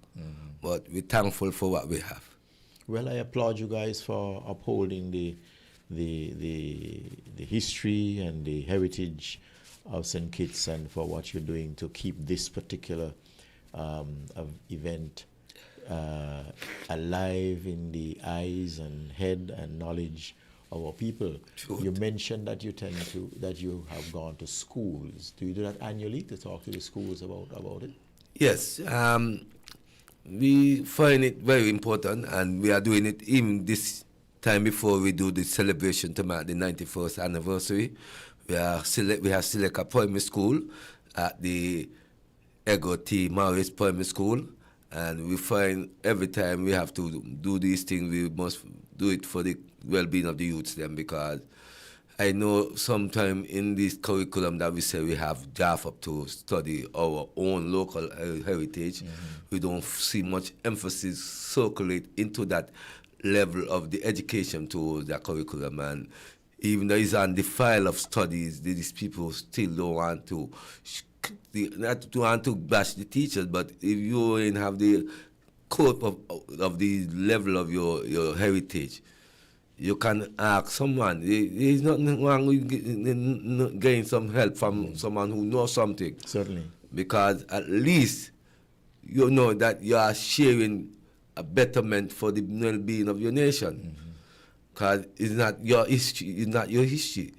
but we're thankful for what we have. Well, I applaud you guys for upholding the history and the heritage of St. Kitts and for what you're doing to keep this particular event alive in the eyes and head and knowledge of our people. True. You mentioned that you have gone to schools. Do you do that annually to talk to the schools about it? Yes, we find it very important, and we are doing it even this time before we do the celebration to mark the 91st anniversary. We have select a primary school at the Ego T. Morris Primary School, and we find every time we have to do these things, we must do it for the well-being of the youths then, because I know sometime in this curriculum that we say we have draft up to study our own local heritage, we don't see much emphasis circulate into that level of the education to the curriculum. And even though it's on the file of studies, these people still don't want to, not want to bash the teachers, but if you ain't have the cope of the level of your heritage, you can ask someone. There's nothing wrong with getting some help from someone who knows something. Certainly. Because at least you know that you are sharing a betterment for the well-being of your nation. Because it's not your history.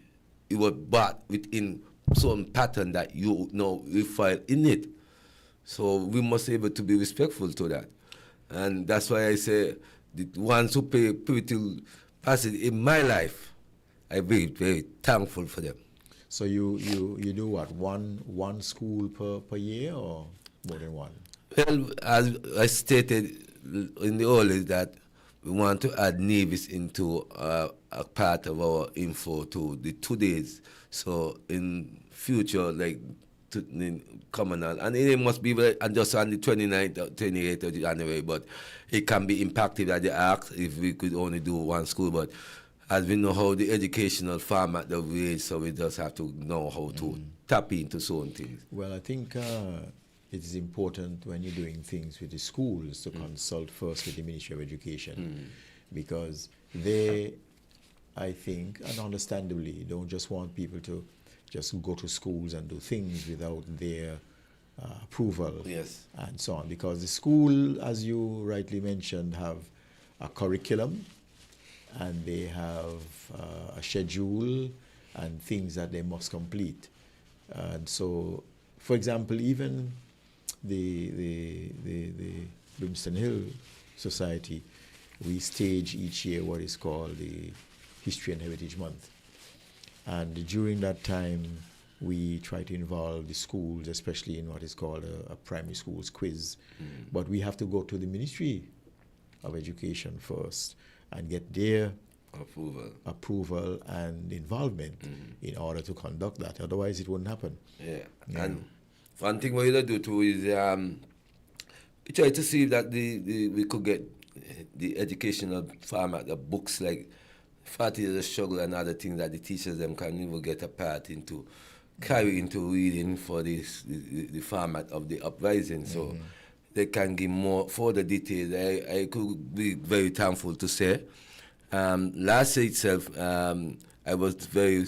It was brought within some pattern that you know we find in it. So we must be able to be respectful to that. And that's why I say the ones who pay pivotal passage in my life, I be very thankful for them. So you do what, one school per year or more than one? Well, as I stated in the earlier that we want to add Nevis into a part of our info to the 2 days. So in future, like communal, and it must be just on the 29th or 28th of January, but it can be impacted at the act if we could only do one school. But as we know how the educational format that we is, so we just have to know how to tap into certain things. Well, I think it is important when you're doing things with the schools to consult first with the Ministry of Education, because they, I think, and understandably, don't just want people to just go to schools and do things without their approval, Yes. and so on. Because the school, as you rightly mentioned, have a curriculum and they have a schedule and things that they must complete. And so, for example, even the Brimstone Hill Society, we stage each year what is called the History and Heritage Month. And during that time, we try to involve the schools, especially in what is called a primary schools quiz. But we have to go to the Ministry of Education first and get their approval and involvement in order to conduct that. Otherwise, it wouldn't happen. Yeah. And one thing we do too is we try to see that we could get the educational format, the books like 40 Years of Struggle and other things that the teachers them can even get a part into, carry into reading for the format of the uprising. So they can give more further details. I could be very thankful to say. Last year itself, I was very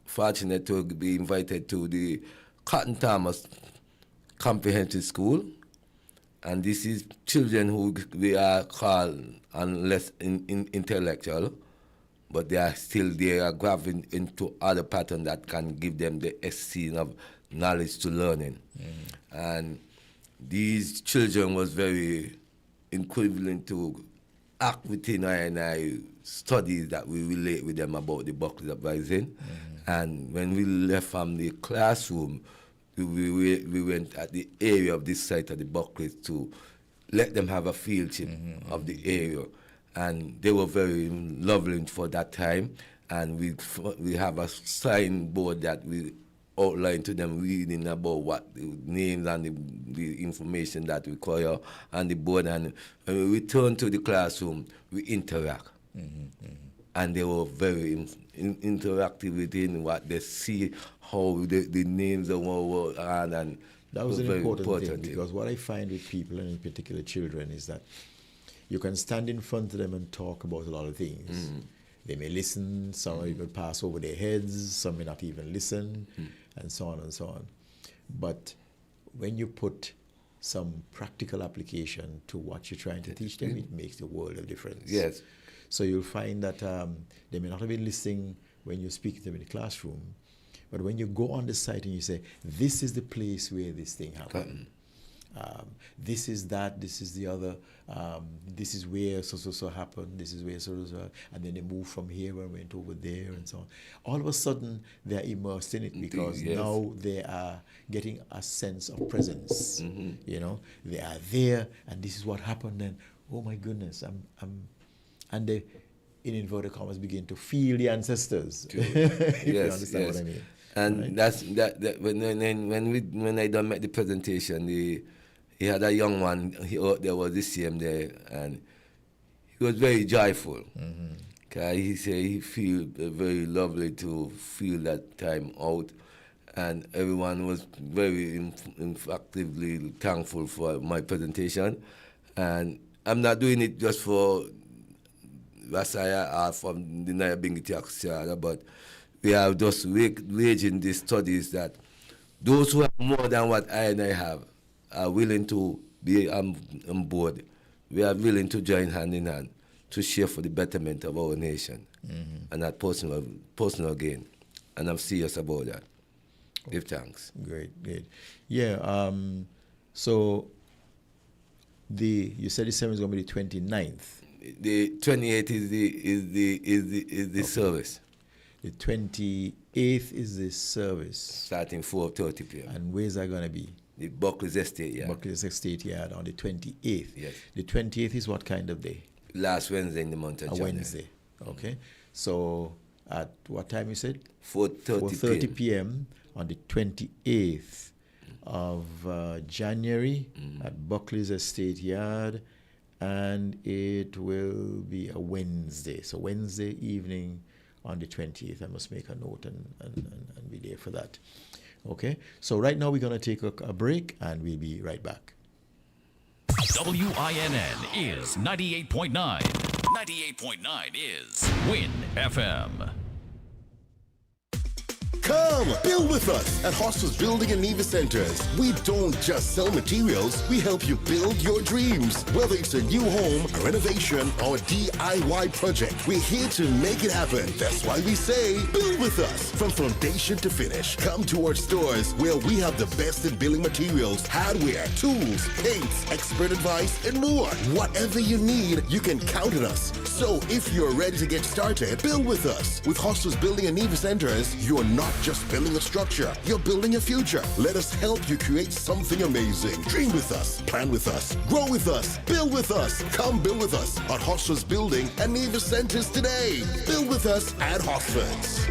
fortunate to be invited to the Cotton Thomas Comprehensive School. And this is children who we are called less intellectual, but they are grabbing into other patterns that can give them the exchange of knowledge to learning. And these children was very equivalent to act within I studies that we relate with them about the Buckley Uprising. And when we left from the classroom, we went at the area of this site of the Buckley to let them have a field trip of the area. And they were very lovely for that time. And we have a signboard that we outline to them, reading about what the names and the information that we require on the board. And when we return to the classroom, we interact. And they were very interactive within what they see, how the names of what were on. And that was an important thing, because what I find with people, and in particular children, is that you can stand in front of them and talk about a lot of things. They may listen, some even pass over their heads, some may not even listen, and so on and so on. But when you put some practical application to what you're trying to teach them, it makes a world of difference. Yes. So you'll find that they may not have been listening when you speak to them in the classroom, but when you go on the site and you say, this is the place where this thing happened. This is that, this is the other, this is where so happened, this is where so, and then they move from here and went over there and so on. All of a sudden, they're immersed in it, because now they are getting a sense of presence. You know, they are there, and this is what happened, and oh my goodness, and they, in inverted commas, begin to feel the ancestors. If you understand what I mean. And right? that's that when I done make the presentation, he had a young one. There was the same there, and he was very joyful. He said he feel very lovely to feel that time out, and everyone was very effectively thankful for my presentation. And I'm not doing it just for Rasaya or from the Nayabingiti, but we are just waging these studies that those who have more than what I and I have are willing to be on board. We are willing to join hand in hand to share for the betterment of our nation and that personal gain. And I'm serious about that. Give thanks. Great. Yeah. So you said the ceremony is going to be the 29th. The 28th is the service. The 28th is the service. Starting 4:30 p.m. And where's that going to be? The Buckley's Estate Yard. Buckley's Estate Yard on the 28th. Yes. The 28th is what kind of day? Last Wednesday in the month of January. Wednesday. Okay. So at what time you said? 4:30 p.m. on the 28th of January at Buckley's Estate Yard. And it will be a Wednesday. So Wednesday evening on the 20th. I must make a note and be there for that. Okay? So right now we're going to take a break, and we'll be right back. WINN is 98.9. 98.9 is Win FM. Come, build with us at Hostels Building and Nevis Centers. We don't just sell materials, we help you build your dreams. Whether it's a new home, a renovation, or a DIY project, we're here to make it happen. That's why we say, build with us. From foundation to finish, come to our stores where we have the best in building materials, hardware, tools, paints, expert advice, and more. Whatever you need, you can count on us. So if you're ready to get started, build with us. With Hostels Building and Nevis Centers, you're not just building a structure, you're building a future. Let us help you create something amazing. Dream with us, plan with us, grow with us, build with us. Come build with us at Hostels Building and Nevis Centers today. Build with us at Hostels.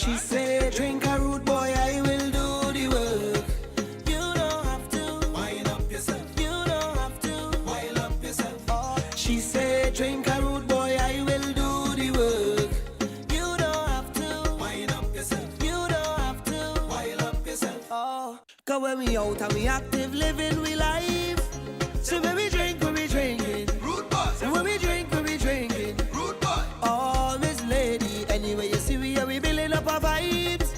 She said, drink a root boy, I will do the work. You don't have to wind up yourself. You don't have to wind up yourself. Oh, she said, drink a root boy, I will do the work. You don't have to wind up yourself. You don't have to wind up yourself. Oh, cause when we out and we active, living we life. So when we drink, we drinking. Root boy. So when we drink, we drinking. Root boy. Oh, Miss Lady, anyway you see we building up our vibes.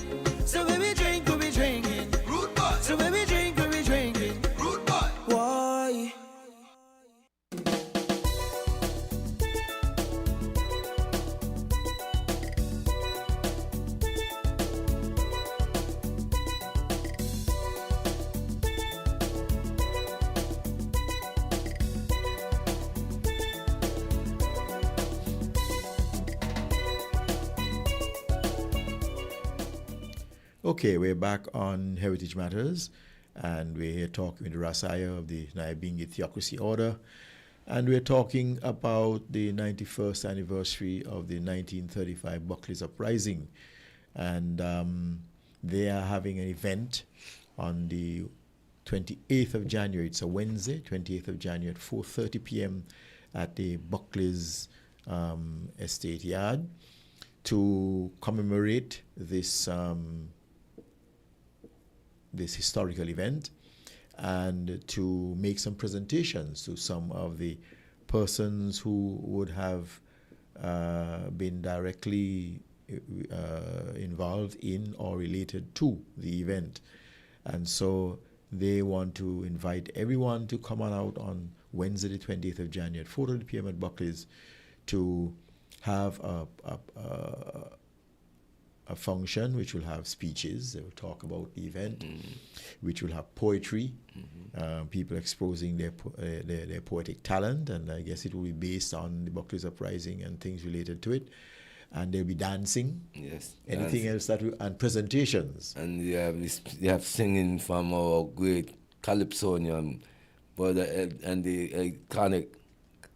So when we drink, we drinking. Root boy. So when we drink, we drinking. Root boy. Why? Okay, we're back on Heritage Matters, and we're here talking with Rasaya of the Nyabingi Theocracy Order, and we're talking about the 91st anniversary of the 1935 Buckley's Uprising, and they are having an event on the 28th of January. It's a Wednesday, 28th of January at 4:30 p.m. at the Buckley's Estate Yard to commemorate this this historical event, and to make some presentations to some of the persons who would have been directly involved in or related to the event. And so they want to invite everyone to come on out on Wednesday the 20th of January at 4:30 p.m. at Buckley's to have a function which will have speeches. They will talk about the event, which will have poetry, people exposing their poetic talent, and I guess it will be based on the Buckley's Uprising and things related to it. And there'll be dancing. Yes. Anything else and presentations. And you have singing from our great Calypsonian brother and the iconic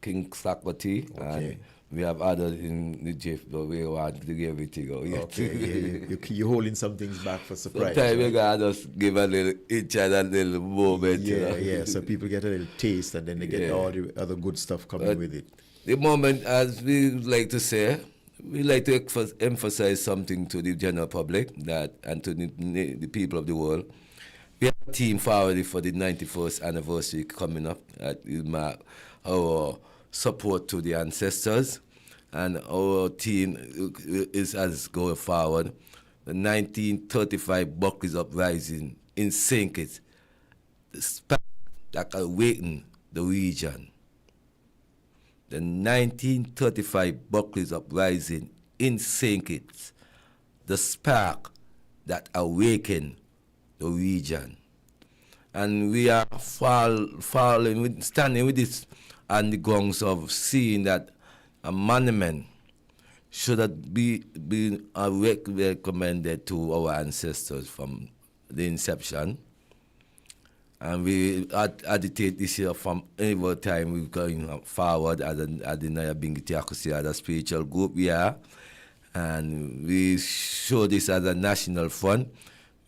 King Sakwati. Okay. And we have others in the GIF, but we want to give it to go. Okay, you're holding some things back for surprise. Sometimes we gotta just give a little each other a little moment. Yeah, so people get a little taste, and then they get all the other good stuff coming with it. The moment, as we like to say, we like to emphasize something to the general public and to the people of the world. We have a team forward for the 91st anniversary coming up. That will mark our support to the ancestors, and our team is as going forward. The 1935 Buckley's Uprising in St. Kitts, the spark that awakened the region. The 1935 Buckley's Uprising in St. Kitts, the spark that awakened the region. And we are standing with this on the grounds of seeing that a monument should have been recommended to our ancestors from the inception. And we agitate this year from every time we're going forward as the Nyabingi Theocracy, as a spiritual group we are. And we show this as a national front,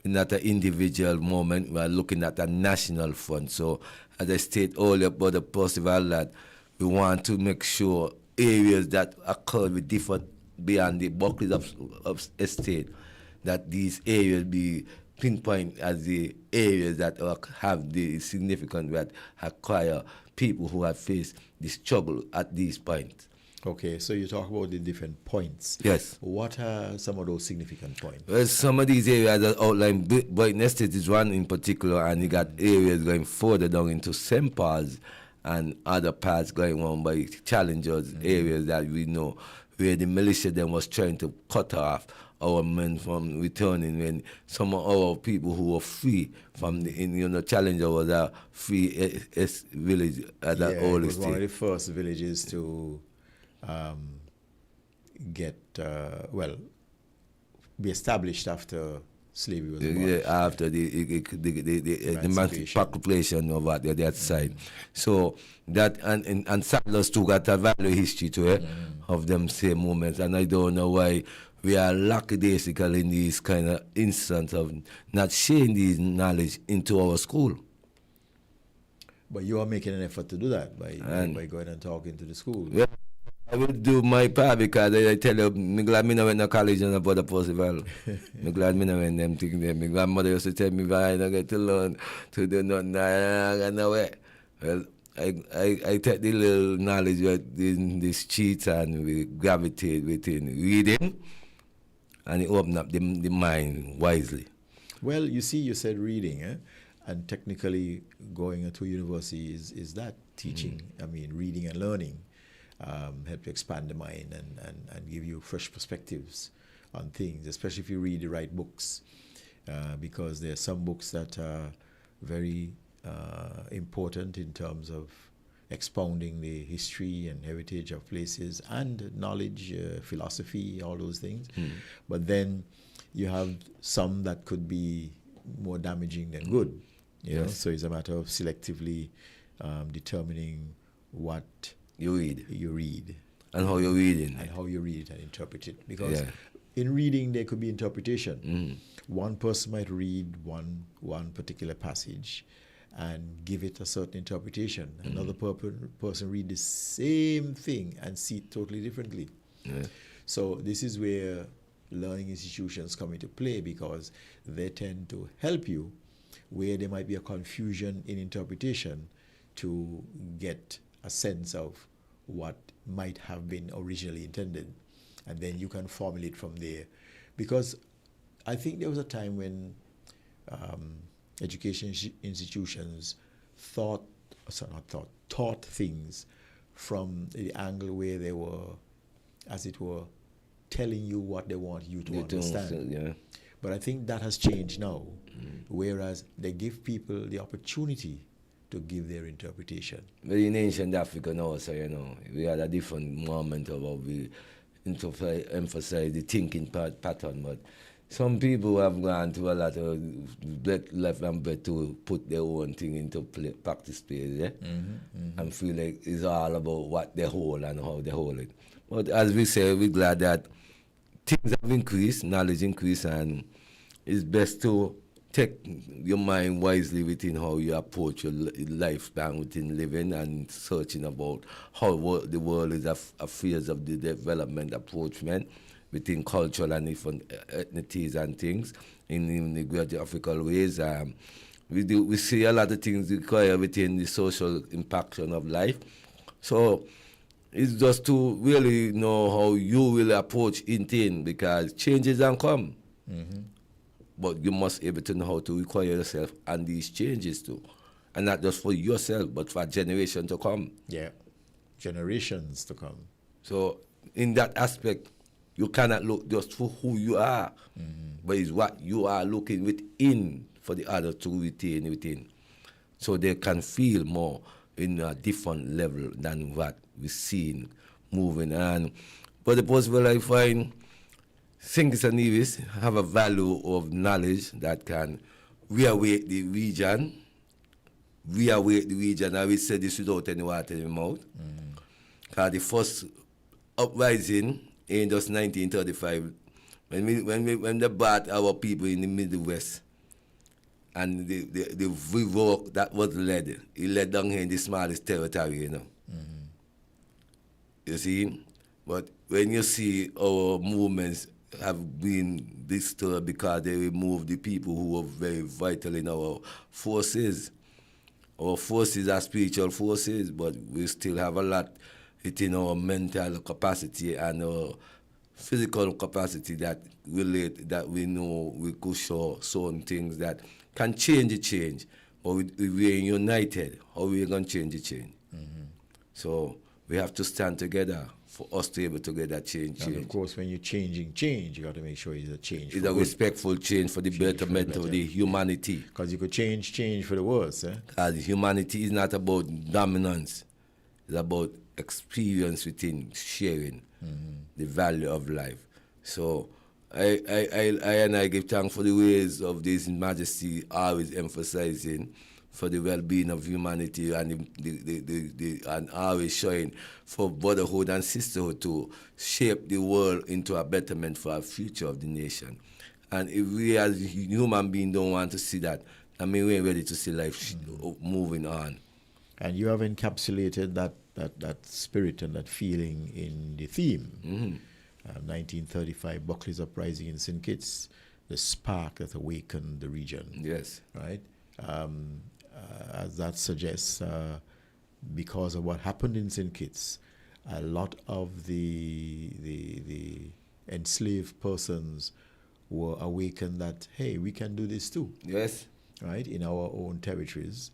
not an individual moment. We are looking at a national front. So as I stated earlier about the festival, that we want to make sure areas that occur with different beyond the Buckley's of estate, that these areas be pinpoint as the areas that have the significant, that acquire people who have faced the struggle at these points. Okay, so you talk about the different points. Yes. What are some of those significant points? Well, some of these areas that outlined, Brighton Estate is one in particular, and you got areas going further down into St. Paul's and other parts going on by Challengers, areas that we know where the militia then was trying to cut off our men from returning, when some of our people who were free from the Challenger was a free village at that old estate. It was one of the first villages to be established after slavery was abolished. Yeah, after the emancipation of that side. So that and settlers too got a value history to it of them same moments, and I don't know why we are lackadaisical in these kind of instance of not sharing these knowledge into our school. But you are making an effort to do that by going and talking to the school. Yeah, I will do my part because I tell you, I'm glad I went to college and about the Percival. I'm glad I went them things there. My grandmother used to tell me, I don't get to learn to do nothing. I know it. Well, I take the little knowledge in these cheats and we gravitate within reading and it open up the mind wisely. Well, you see, you said reading, and technically going to university is that teaching. I mean, reading and learning help to expand the mind and give you fresh perspectives on things, especially if you read the right books, because there are some books that are very important in terms of expounding the history and heritage of places and knowledge, philosophy, all those things. But then you have some that could be more damaging than good. You know? So it's a matter of selectively determining what you read. And how you're reading. And how you read it and interpret it. Because in reading, there could be interpretation. One person might read one particular passage and give it a certain interpretation. Another person read the same thing and see it totally differently. So this is where learning institutions come into play, because they tend to help you where there might be a confusion in interpretation to get a sense of what might have been originally intended. And then you can formulate from there. Because I think there was a time when education institutions taught things from the angle where they were, as it were, telling you what they want you to understand. But I think that has changed now, whereas they give people the opportunity to give their interpretation. But in ancient Africa now, so we had a different moment of how we emphasize the thinking pattern, but some people have gone to a lot of left and right to put their own thing into practice space, and feel like it's all about what they hold and how they hold it. But as we say, we're glad that things have increased, knowledge increased, and it's best to take your mind wisely within how you approach your lifespan within living and searching about how the world is affairs of the development approachment within cultural and different ethnicities and things in the geographical ways. We see a lot of things require within the social impaction of life. So it's just to really know how you will approach in because changes don't come. But you must be able to know how to require yourself and these changes too. And not just for yourself, but for generations to come. Yeah, generations to come. So in that aspect, you cannot look just for who you are, but it's what you are looking within for the other to retain within. So they can feel more in a different level than what we're seeing moving on. But the possible I find things and Nevis have a value of knowledge that can reawake the region. I will say this without any water in my mouth. Because the first uprising in just 1935, when they brought our people in the Middle West, and the revolt that was led, it led down here in the smallest territory, You see? But when you see our movements have been disturbed because they removed the people who were very vital in our forces. Our forces are spiritual forces, but we still have a lot within our mental capacity and our physical capacity that we know we could show certain things that can change the change. But we're united, how are we going to change the change? So we have to stand together for us to be able to get that change. And of course, when you're changing change, you got to make sure it's a change. It's a respectful change for the betterment of the humanity. Because you could change for the worse. Because humanity is not about dominance. It's about experience within sharing the value of life. So I give thanks for the ways of this Majesty always emphasizing for the well-being of humanity, and and always showing for brotherhood and sisterhood to shape the world into a betterment for our future of the nation. And if we as human beings don't want to see that, I mean, we ain't ready to see life moving on. And you have encapsulated that spirit and that feeling in the theme. 1935 Buckley's Uprising in St. Kitts, the spark that awakened the region. Yes. Right? As that suggests, because of what happened in St. Kitts, a lot of the enslaved persons were awakened that, hey, we can do this too. Yes. Right? In our own territories.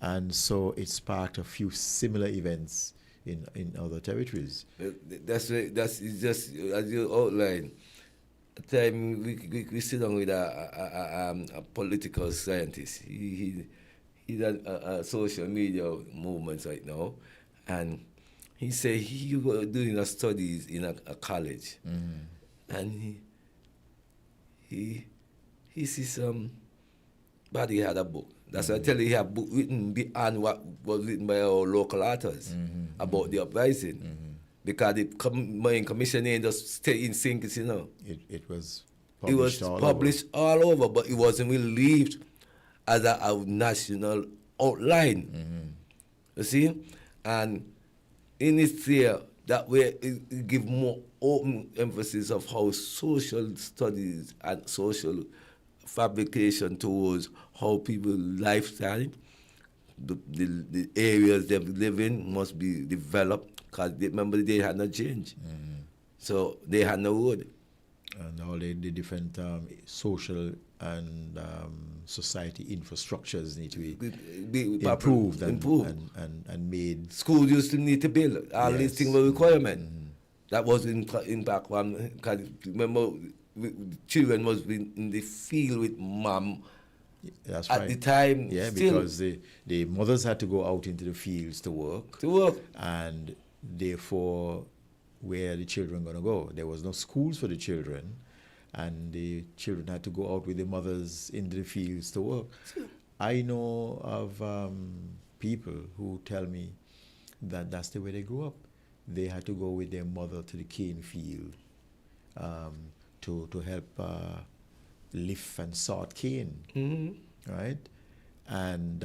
And so it sparked a few similar events in other territories. That's just as you outlined. At the time we sit down with a political scientist. He's a social media movement right now, and he said he was doing a studies in a college, and he sees but he had a book. That's why I tell you, he had a book written beyond what was written by our local authors about the uprising. Because the Mayan Commission ain't just stay in sync, you know. It was published all over, but it wasn't relieved as a national outline. You see? And in its there, that way it give more open emphasis of how social studies and social fabrication towards how people lifestyle, the areas they live in must be developed, because remember they had no change. So they had no wood. And all the different social and society infrastructures need to be improved and made. Schools used to need to build. All these things were requirement. That was in back one, because remember, children must be in the field with mom. That's at right. the time. Yeah, still. because the mothers had to go out into the fields to work. And therefore, where are the children going to go? There was no schools for the children, and the children had to go out with the mothers into the fields to work. I know of people who tell me that that's the way they grew up. They had to go with their mother to the cane field to help lift and sort cane, right? And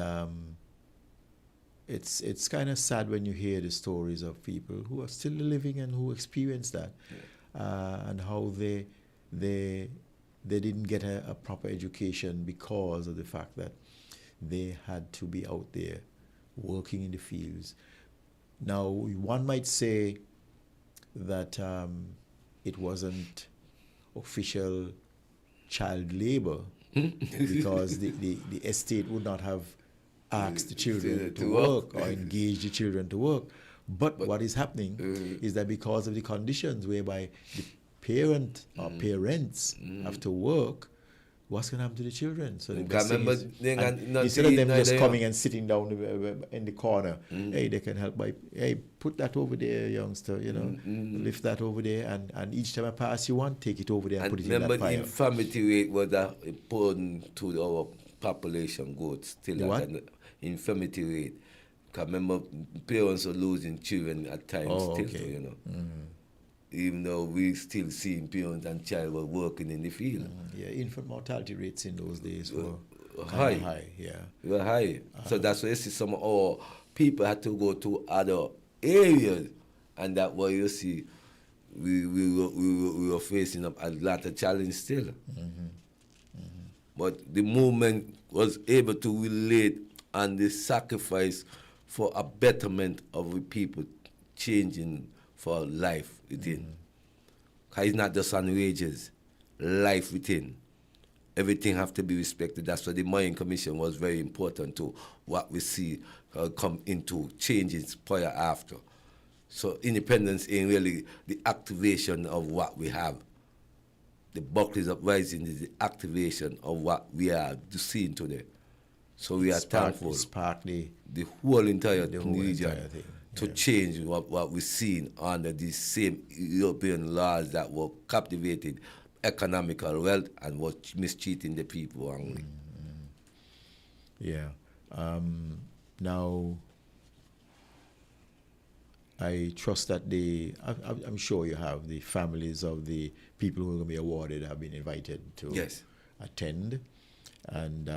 it's kind of sad when you hear the stories of people who are still living and who experienced that, and how they didn't get a proper education because of the fact that they had to be out there working in the fields. Now, one might say that it wasn't official child labor because the estate would not have asked the children to work or engage the children to work. But what is happening is that because of the conditions whereby the parent or parents have to work, what's going to happen to the children? So the best thing is, instead of them just coming and sitting down in the corner, hey, they can help by, hey, put that over there, youngster, lift that over there, and each time I pass you one, take it over there and put it in that pile. Remember, the infirmity rate was important to our population growth still. Infirmity rate. Because remember, parents are losing children at times still, even though we still seeing parents and child were working in the field. Infant mortality rates in those days were high. They were high. So that's why you see some of our people had to go to other areas, and that way you see we were facing up a lot of challenge still. But the movement was able to relate on the sacrifice for a betterment of the people changing for life within. Because it's not just on wages, life within. Everything have to be respected. That's why the Mayan Commission was very important to what we see come into changes prior after. So independence ain't really the activation of what we have. The Buckley's Uprising is the activation of what we are seeing today. So we are thankful. The whole entire region to change what we're seeing under these same European laws that were captivating economical wealth and was mistreating the people wrongly. Yeah. Now, I trust that I'm sure you have the families of the people who are going to be awarded have been invited to Yes. attend. And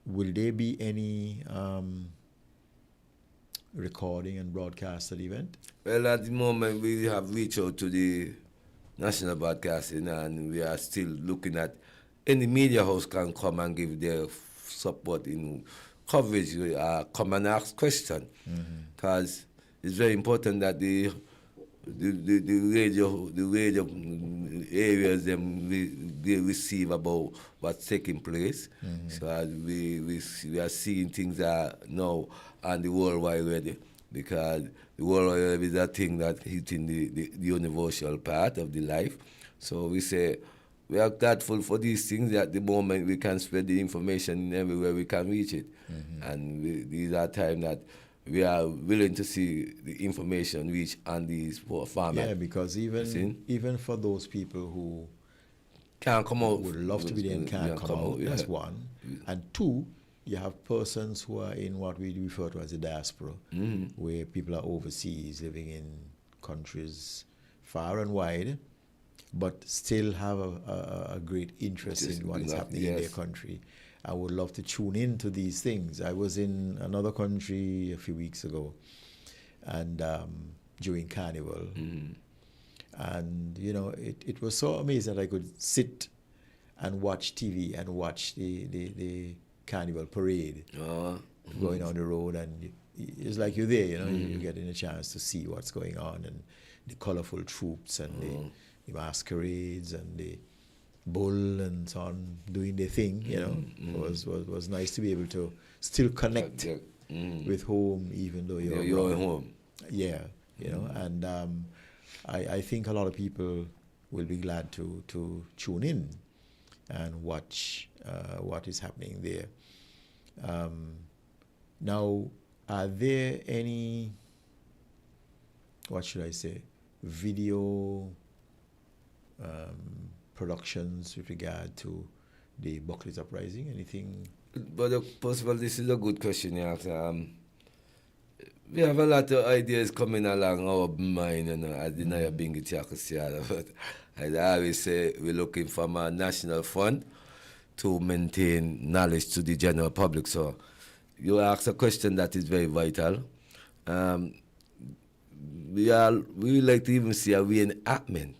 will there be any recording and broadcast of the event? Well, at the moment, we have reached out to the National Broadcasting, and we are still looking at any media house can come and give their support in coverage, come and ask questions. Because it's very important that the radio areas they receive about what's taking place. So as we are seeing things that now on the World Wide Web, because the World Wide Web is a thing that hitting the universal part of the life. So we say we are grateful for these things. At the moment we can spread the information everywhere we can reach it, and these are times that we are willing to see the information reach on these formats. Yeah, because even for those people who can't come out, would love to be there and can't come out, that's one. And two, you have persons who are in what we refer to as the diaspora, where people are overseas, living in countries far and wide, but still have a great interest in what is happening in their country. I would love to tune into these things. I was in another country a few weeks ago, and during Carnival, and it was so amazing that I could sit and watch TV and watch the Carnival parade going on the road, and it's like you're there. You're getting a chance to see what's going on, and the colorful troops and the masquerades and the bull and so on doing their thing. It was nice to be able to still connect with home, even though you're at home. Yeah, and I think a lot of people will be glad to tune in and watch what is happening there. Now, are there any, what should I say, video productions with regard to the Buckley's Uprising? Anything? But possible, this is a good question you ask. We have a lot of ideas coming along our mind, as the Naya Bingi Tiakasiada. But as I always say, we're looking for a national fund to maintain knowledge to the general public. So you ask a question that is very vital. We would like to even see a reenactment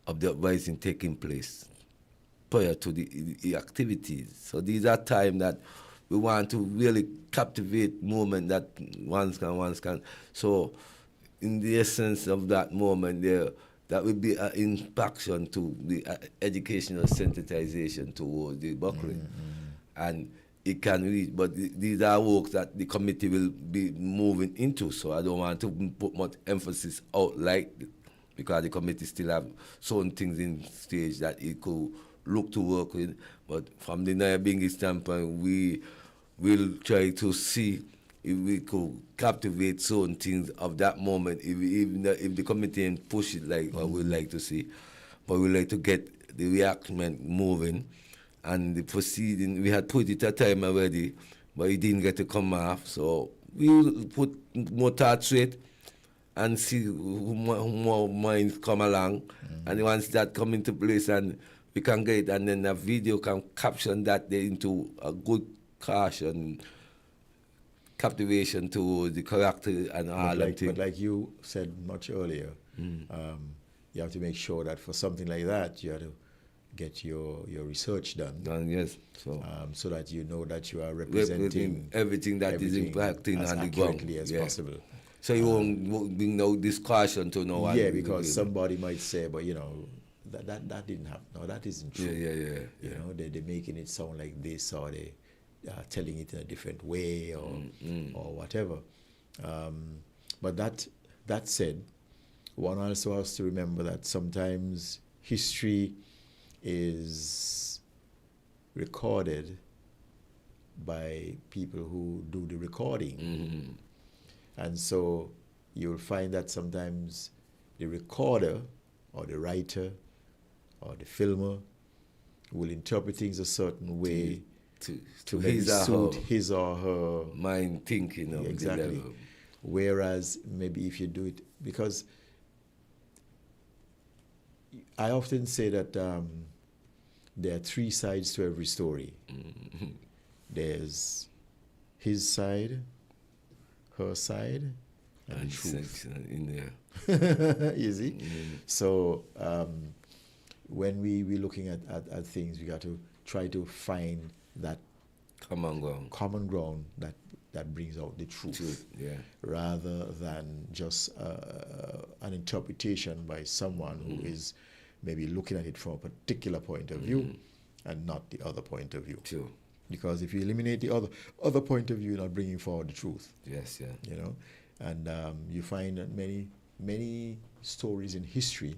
of the uprising taking place prior to the activities. So these are times that we want to really captivate moment that one's can. So in the essence of that moment there, that would be an impaction to the educational sensitization towards the Buckley. And it can reach, but these are works that the committee will be moving into, so I don't want to put much emphasis out because the committee still have certain things in stage that it could look to work with. But from the Nyabingi standpoint, we will try to see if we could captivate certain things of that moment, if the committee push it like what we'd like to see. But we'd like to get the reaction moving. And the proceeding, we had put it a time already, but it didn't get to come off. So we will put more thought to it and see who more minds come along. And once that come into place and we can get it, and then the video can caption that into a good caution, captivation to the character and all that. But like you said much earlier, you have to make sure that for something like that, you have to get your research done. Yes. So that you know that you are representing everything that is impacting as on the ground accurately as possible. So you won't bring no discussion to no one. Yeah, because somebody might say, but that didn't happen. No, that isn't true. Yeah. They're making it sound like this, or they are telling it in a different way, or whatever. But that said, one also has to remember that sometimes history is recorded by people who do the recording. And so you'll find that sometimes the recorder or the writer or the filmer will interpret things a certain way to maybe his or suit her his or her mind thinking of exactly. the level. Whereas maybe if you do it, because I often say that there are three sides to every story. Mm-hmm. There's his side, her side, and the truth. In there. You see? Mm-hmm. So when we're looking at things, we got to try to find that common ground that brings out the truth, rather than just an interpretation by someone who is maybe looking at it from a particular point of view and not the other point of view. True. Because if you eliminate the other point of view, you're not bringing forward the truth. Yes, yeah. You know, and you find that many stories in history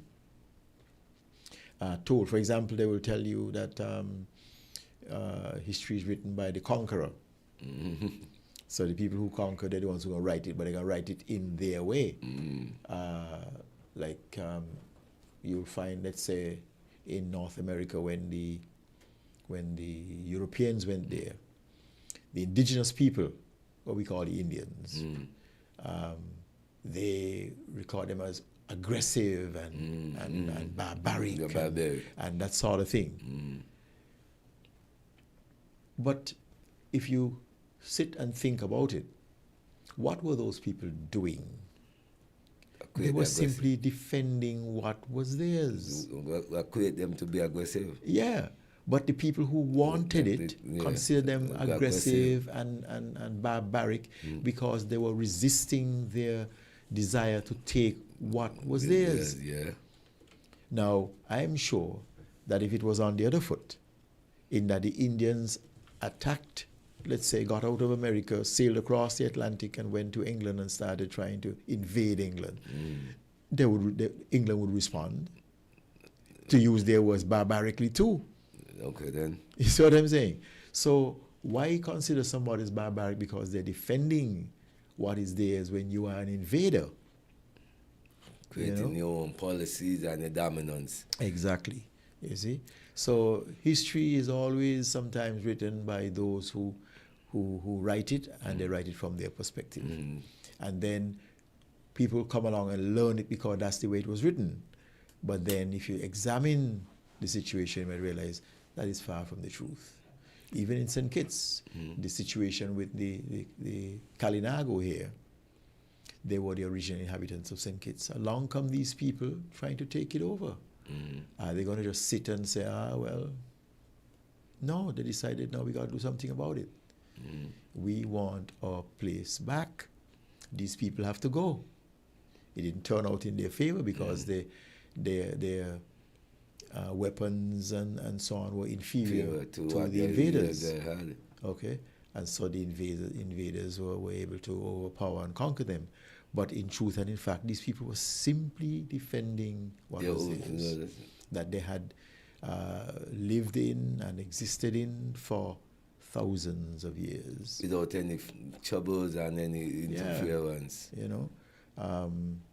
are told. For example, they will tell you that history is written by the conqueror. Mm-hmm. So the people who conquer, they're the ones who are going to write it, but they're going to write it in their way. You'll find, let's say, in North America, when the Europeans went there, the indigenous people, what we call the Indians, they record them as aggressive and barbaric and that sort of thing. But if you sit and think about it, what were those people doing? They were simply defending what was theirs. What create them to be aggressive? Yeah, but the people who wanted it considered them aggressive and barbaric because they were resisting their desire to take what was theirs. Yeah. Now, I'm sure that if it was on the other foot, in that the Indians attacked, let's say, got out of America, sailed across the Atlantic and went to England and started trying to invade England, England would respond, to use their words, barbarically too. Okay, then. You see what I'm saying? So why consider somebody as barbaric because they're defending what is theirs when you are an invader? Creating your own policies and the dominance. Exactly. You see? So history is always sometimes written by those who write it, and they write it from their perspective. And then people come along and learn it because that's the way it was written. But then if you examine the situation, you may realize that is far from the truth. Even in St. Kitts, the situation with the Kalinago here, they were the original inhabitants of St. Kitts. Along come these people trying to take it over. Are they going to just sit and say, well, no, they decided, no, we got to do something about it. We want our place back. These people have to go. It didn't turn out in their favor because their weapons and so on were inferior to the invaders. Okay, and so the invaders were able to overpower and conquer them. But in truth and in fact, these people were simply defending what was theirs, that they had lived in and existed in for thousands of years. Without any troubles and any interference. You know,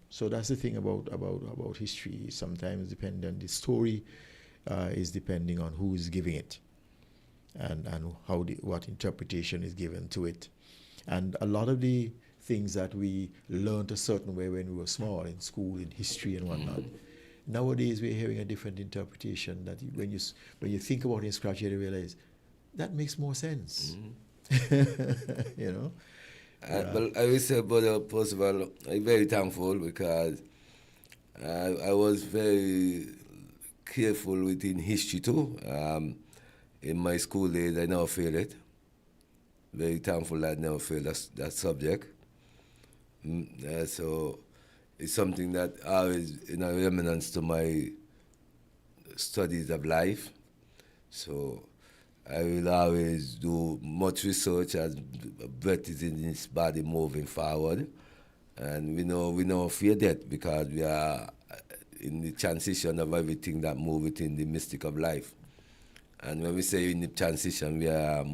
so that's the thing about history. Sometimes depending, the story is depending on who is giving it, and what interpretation is given to it, and a lot of the things that we learned a certain way when we were small in school, in history and whatnot. Nowadays, we're hearing a different interpretation that when you think about it and scratch it, you realize that makes more sense. You know? Well, I will say, Brother Percival, I'm very thankful because I was very careful within history too. In my school days, I never failed it. Very thankful that I never failed that subject. So it's something that always in a remnants to my studies of life. So I will always do much research as breath is in this body moving forward. And we know fear death because we are in the transition of everything that moves within the mystic of life. And when we say in the transition, we are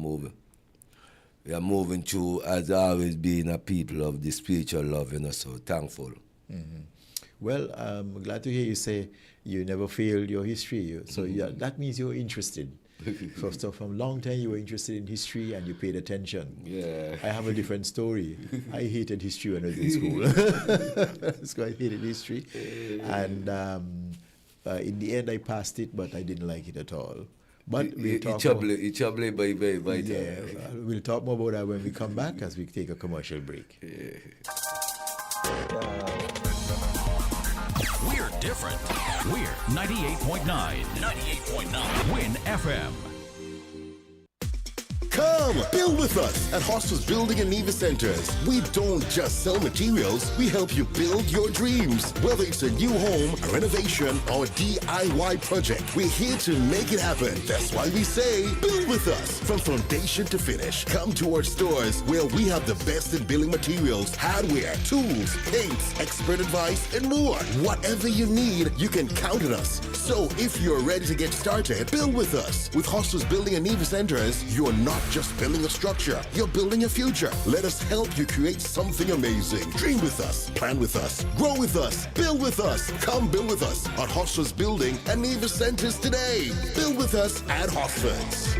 moving through as always being a people of the spiritual love, so thankful. Well, I'm glad to hear you say you never failed your history. So that means you're interested. So from long time you were interested in history and you paid attention. Yeah. I have a different story. I hated history when I was in school. So I hated history. And in the end I passed it, but I didn't like it at all. But we'll talk more. Yeah, we'll talk more about that when we come back as we take a commercial break. We're different. We're 98.9. 98.9. Win FM. Come, build with us at Hostels Building and Nevis Centers. We don't just sell materials, we help you build your dreams. Whether it's a new home, a renovation, or a DIY project, we're here to make it happen. That's why we say, build with us. From foundation to finish, come to our stores where we have the best in building materials, hardware, tools, paints, expert advice, and more. Whatever you need, you can count on us. So if you're ready to get started, build with us. With Hostels Building and Nevis Centers, you're not just building a structure, you're building a future. Let us help you create something amazing. Dream with us, plan with us, grow with us, build with us. Come build with us at Hostels Building and Nevis Centers today. Build with us at Hostels.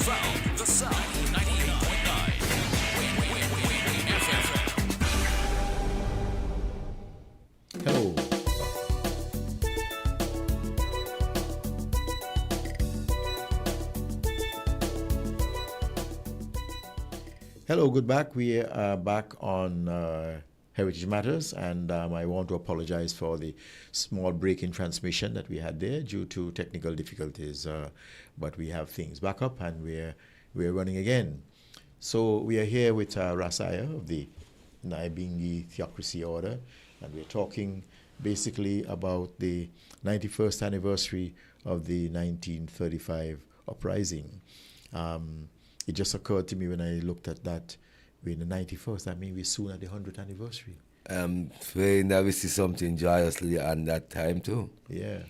Found the sound. 98.9. Win FM. Hello. Hello, good back. We are back on Heritage Matters, and I want to apologize for the small break in transmission that we had there due to technical difficulties. But we have things back up, and we're running again. So we are here with Rasaya of the Naibingi Theocracy Order, and we're talking basically about the 91st anniversary of the 1935 uprising. It just occurred to me when I looked at that, we're in the 91st, I mean, we're soon at the 100th anniversary. Very Nevis is something joyously on that time too. Yeah.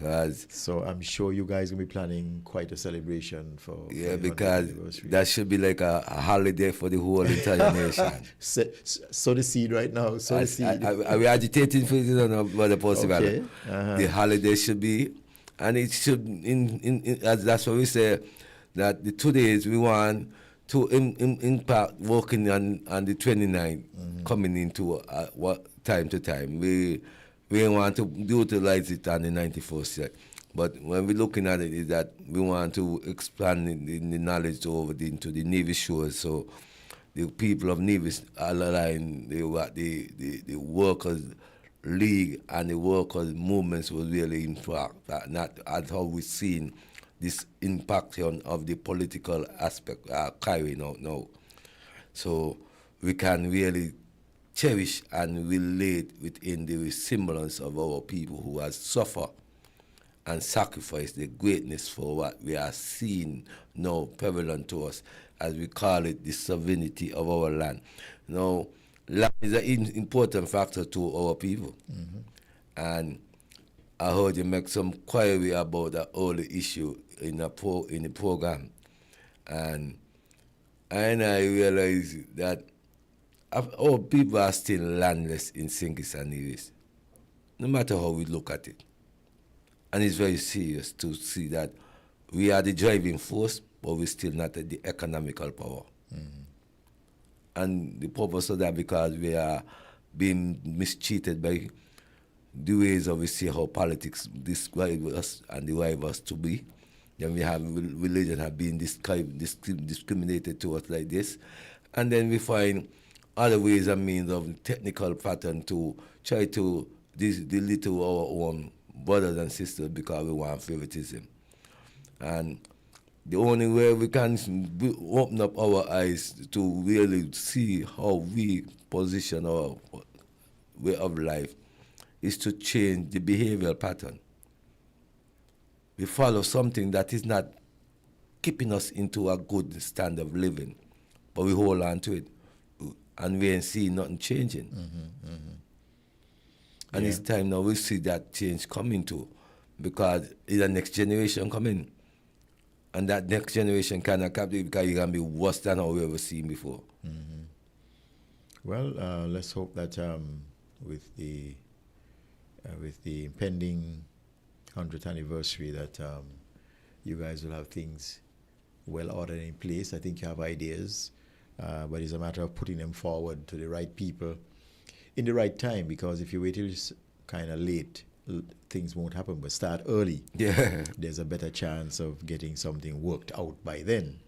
Cause So I'm sure you guys will be planning quite a celebration for yeah, the 100th because anniversary. that should be like a holiday for the whole entire nation. Sow the seed right now. Sow the seed. Are we agitating for it or not, Brother Possible? Okay. The holiday should be, and it should, that's what we say, that the 2 days we want to impact working on the 29th, coming into what time to time. We want to utilize it on the 91st yet. But when we're looking at it, is that we want to expand the knowledge into the Nevis shores. So the people of Nevis are aligned, the workers' league and the workers' movements will really impact. Not at how we've seen this impact of the political aspect carrying out now. So we can really cherish and relate within the resemblance of our people who have suffered and sacrificed the greatness for what we are seeing now prevalent to us, as we call it, the sovereignty of our land. Now, land is an important factor to our people. And I heard you make some query about the early issue in the program. And I realized that our people are still landless in St. and Nevis, no matter how we look at it. And it's very serious to see that we are the driving force, but we're still not the economical power. And the purpose of that, because we are being mistreated by the ways of we see how politics describe us and derive us to be. Then we have religion have been discriminated to us like this. And then we find other ways and means of technical pattern to try to belittle our own brothers and sisters because we want favoritism. And the only way we can open up our eyes to really see how we position our way of life is to change the behavioral pattern. We follow something that is not keeping us into a good standard of living, but we hold on to it, and we ain't see nothing changing. And it's time now we see that change coming too, because it's the next generation coming. And that next generation cannot capture it because it's going to be worse than how we ever seen before. Well, let's hope that with the impending 100th anniversary that you guys will have things well ordered in place. I think you have ideas, but it's a matter of putting them forward to the right people in the right time, because if you wait till it's kind of late, things won't happen. But start early. Yeah. There's a better chance of getting something worked out by then.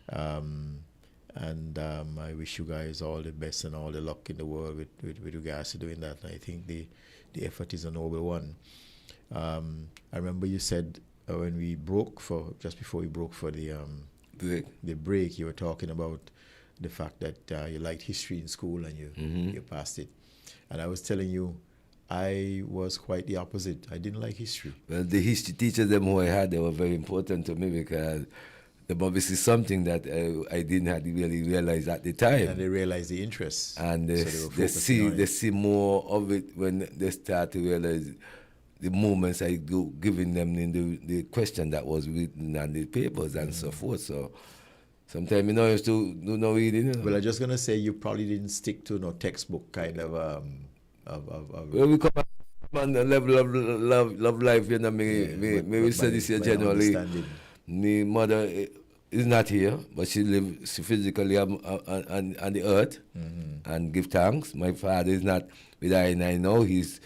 And I wish you guys all the best and all the luck in the world with regards to doing that. And I think the effort is a noble one. I remember you said when we broke just before we broke for the break, you were talking about the fact that you liked history in school and you passed it. And I was telling you, I was quite the opposite. I didn't like history. Well, the history teachers them who I had, they were very important to me because they obviously something that I didn't have to really realize at the time. And they realized the interest. And they see more of it when they start to realize the moments I do giving them in the question that was written on the papers and so forth. So sometimes you have to do no reading. Well, I'm just gonna say you probably didn't stick to no textbook kind of Well, we come on the level of love life, you know. We say this here generally. My mother is not here, but she lives physically on the earth and give thanks. My father is not with I know. He's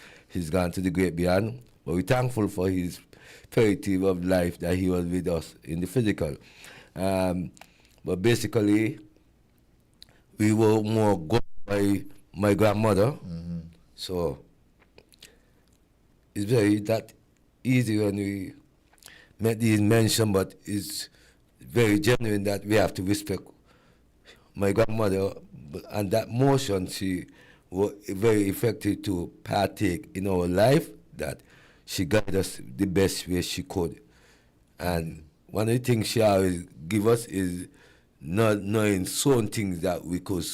gone to the great beyond. But we're thankful for his period of life that he was with us in the physical. But basically, we were more going by my grandmother. So it's very that easy when we make these mention, but it's very genuine that we have to respect my grandmother. And that motion, she was very effective to partake in our life, that she guided us the best way she could. And one of the things she always give us is not knowing certain things that we could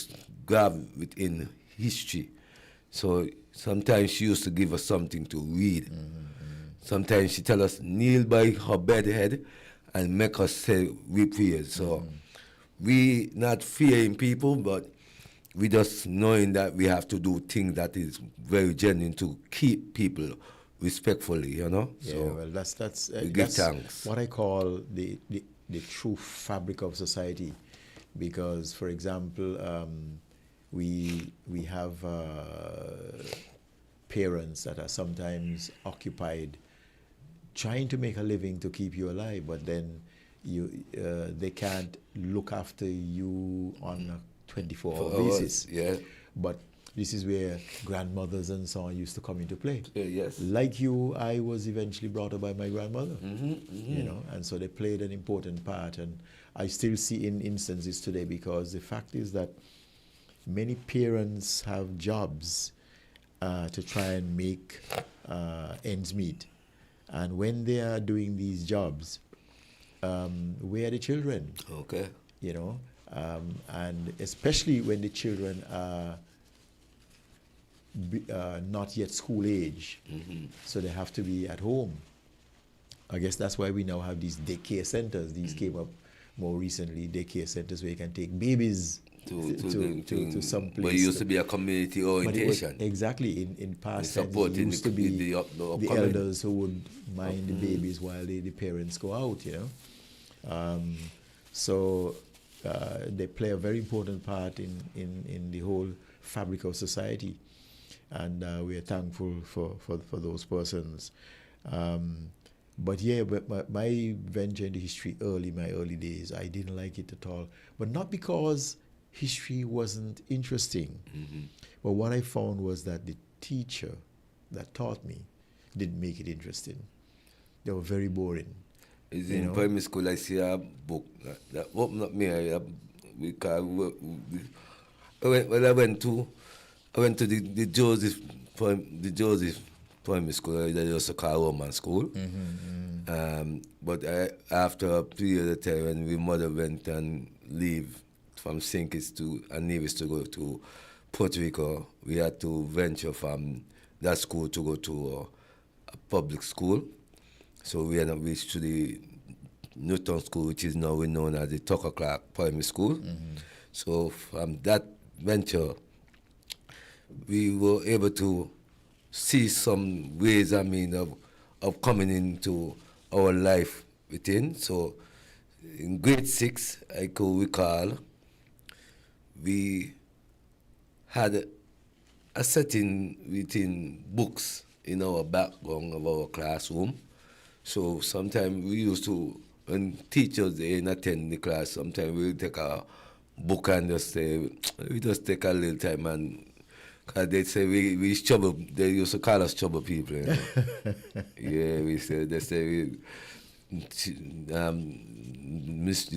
grab within history. So sometimes she used to give us something to read. Sometimes she tell us kneel by her bed head and make us say we pray. So we not fearing people, but we just knowing that we have to do things that is very genuine to keep people respectfully, you know. Yeah, so well, that's we give that's thanks. what I call the true fabric of society, because, for example, we have parents that are sometimes occupied trying to make a living to keep you alive, but then they can't look after you on a 24-hour basis. Yeah. But this is where grandmothers and so on used to come into play. Yes. Like you, I was eventually brought up by my grandmother, you know, and so they played an important part. And I still see in instances today, because the fact is that many parents have jobs to try and make ends meet. And when they are doing these jobs, where are the children? Okay. You know, and especially when the children are not yet school age, so they have to be at home. I guess that's why we now have these daycare centers. These came up more recently, daycare centers where you can take babies to some place. But it used to be a community orientation. Exactly. In past times, it supporting used to be the the elders who would mind the babies while the parents go out, you know. So they play a very important part in the whole fabric of society. And we are thankful for those persons. But yeah, but my venture into history my early days, I didn't like it at all. But not because history wasn't interesting. But what I found was that the teacher that taught me didn't make it interesting. They were very boring. Is in primary school I see a book that opened up me. I went to the Joseph primary school. They used to call Roman school. But after a period of time, when my mother went and leave from St. Kitts to Nevis to go to Puerto Rico, we had to venture from that school to go to a public school. So we had reached to the Newton School, which is now known as the Tucker Clark Primary School. So from that venture, we were able to see some ways, of coming into our life within. So in grade 6, I could recall, we had a setting within books in our background of our classroom. So sometimes we used to, when teachers didn't attend the class, sometimes we would take a book and just say, we just take a little time, and because they say we trouble, they used to call us trouble people. You know? Yeah, they say we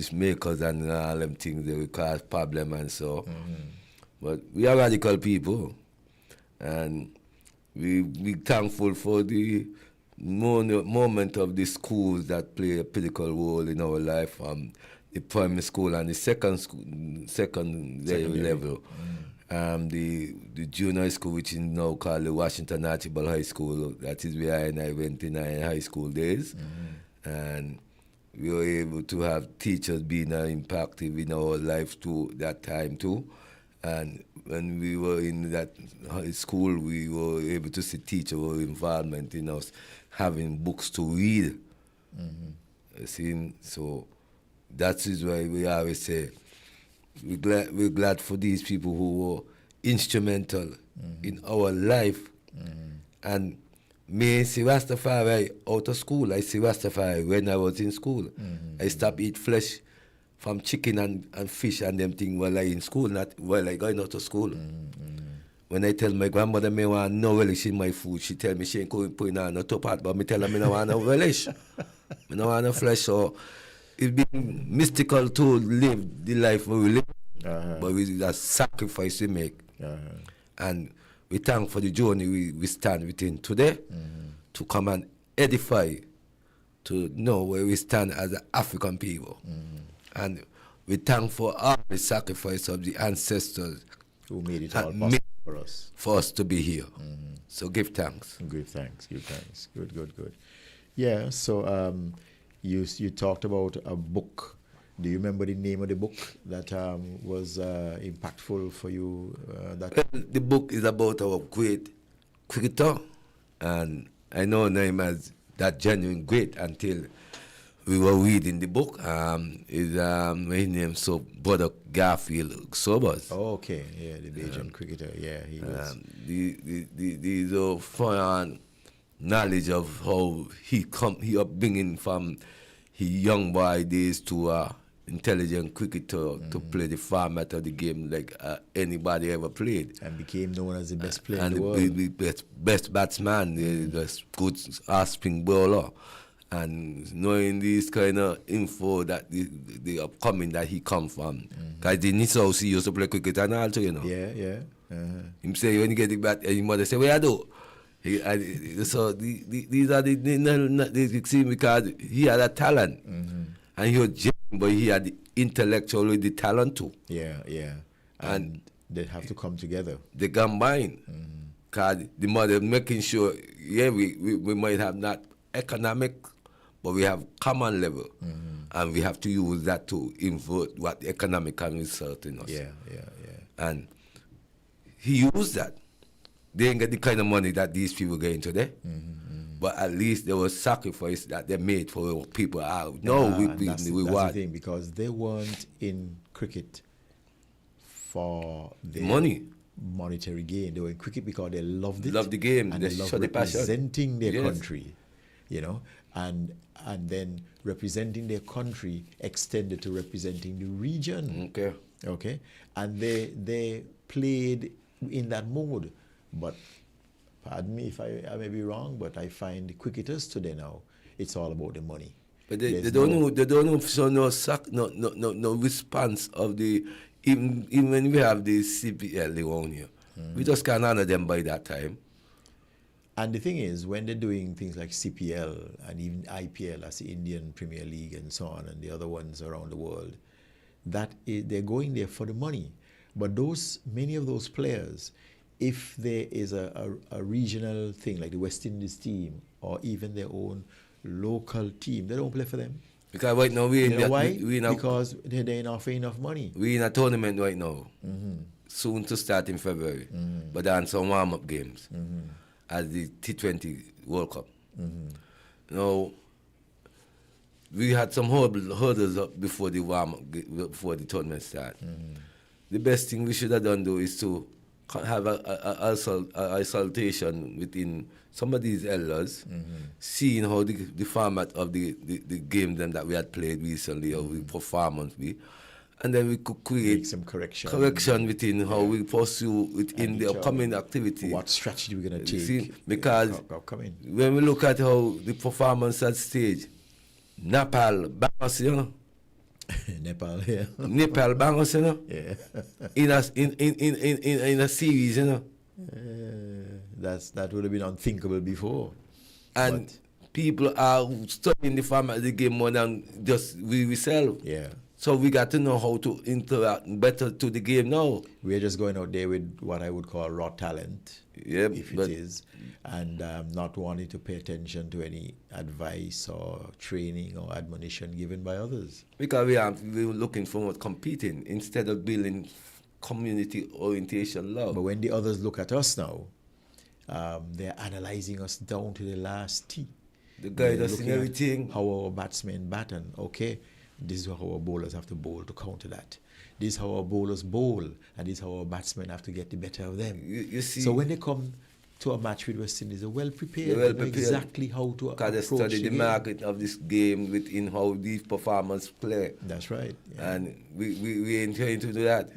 mismakers and all them things, they will cause problem and so. But we are radical people, and we thankful for the moment of the schools that play a critical role in our life, the primary school and the secondary level. The junior school, which is now called the Washington Archibald High School, that is where I went in high school days. And we were able to have teachers being impacted in our life too, that time too. And when we were in that high school, we were able to see teacher involvement in us having books to read. See, so that is why we always say we're glad for these people who were instrumental in our life. And me see Rastafari out of school. I see Rastafari when I was in school. I stopped eat flesh from chicken and fish and them things while I in school, not while I going out of school. When I tell my grandmother me want no relish in my food, she tell me she ain't going put in no top part, but me tell her me no want no relish. Me no want no flesh. So it's been mystical to live the life we live, but with that sacrifice we make. And we thank for the journey we stand within today to come and edify, to know where we stand as African people. And we thank for all the sacrifice of the ancestors who made it all possible for us to be here. So give thanks. Give thanks. Good. Yeah. So you talked about a book. Do you remember the name of the book that was impactful for you? The book is about our great cricketer, and I know him as that genuine great until we were reading the book. His name so Brother Garfield Sobers. Oh, okay, yeah, the Bajan cricketer. Yeah, he was. The foreign knowledge of how he upbringing from his young boy days to intelligent cricketer to play the format of the game like anybody ever played. And became known as the best player and in the world. the best batsman, the good spin bowler. And knowing this kind of info that the upcoming that he come from. Because the Nisau he used to play cricket and also, you know. Yeah. Him say when you get the bat, and your mother say, "Where I do?" So these are the see because he had a talent, and he was genuine, but he had the intellectual with the talent too. Yeah. And they have to come together. They combine. Because the mother making sure, we might have not economic, but we have common level, and we have to use that to invert what the economic can result in us. Yeah. And he used that. They didn't get the kind of money that these people getting today, but at least there was sacrifice that they made for people out. No, that's we the want thing, because they weren't in cricket for the monetary gain. They were in cricket because they loved it. Love the game. And they loved representing their country, you know, and then representing their country extended to representing the region. Okay, and they played in that mode. But pardon me if I may be wrong, but I find the cricketers today now, it's all about the money. But they don't know so no response of the even when we have the CPL they own here. We just can't honor them by that time. And the thing is, when they're doing things like CPL and even IPL, that's the Indian Premier League and so on, and the other ones around the world, they're going there for the money. But many of those players, if there is a regional thing like the West Indies team or even their own local team, they don't play for them. Because right now because they don't offer enough money. We're in a tournament right now, soon to start in February, but there are some warm-up games as the T20 World Cup. Now, we had some hurdles up before the warm-up, before the tournament start. The best thing we should have done though is to have a isolation within some of these elders, seeing how the format of the game them that we had played recently, or the performance be, and then we could create make some correction within how we pursue within the upcoming activity. What strategy we're going to take? See, because when we look at how the performance at stage, Nepal, Bangladesh, you know. Nepal, yeah. Nepal, Bangladesh, you know. Yeah. in a series, you know. That would have been unthinkable before. And people are studying the format of the game more than just we sell. Yeah. So we got to know how to interact better to the game now. We're just going out there with what I would call raw talent, if it is, and not wanting to pay attention to any advice or training or admonition given by others. Because we're looking for competing instead of building community orientation love. But when the others look at us now, they're analyzing us down to the last T. The guy that's in everything. How our batsmen bat, and this is how our bowlers have to bowl to counter that. This is how our bowlers bowl, and this is how our batsmen have to get the better of them. You see, so when they come to a match with West Indies, they're well prepared. They know exactly how to approach they study the market of this game within how these performers play. That's right. Yeah. And we ain't trying to do that.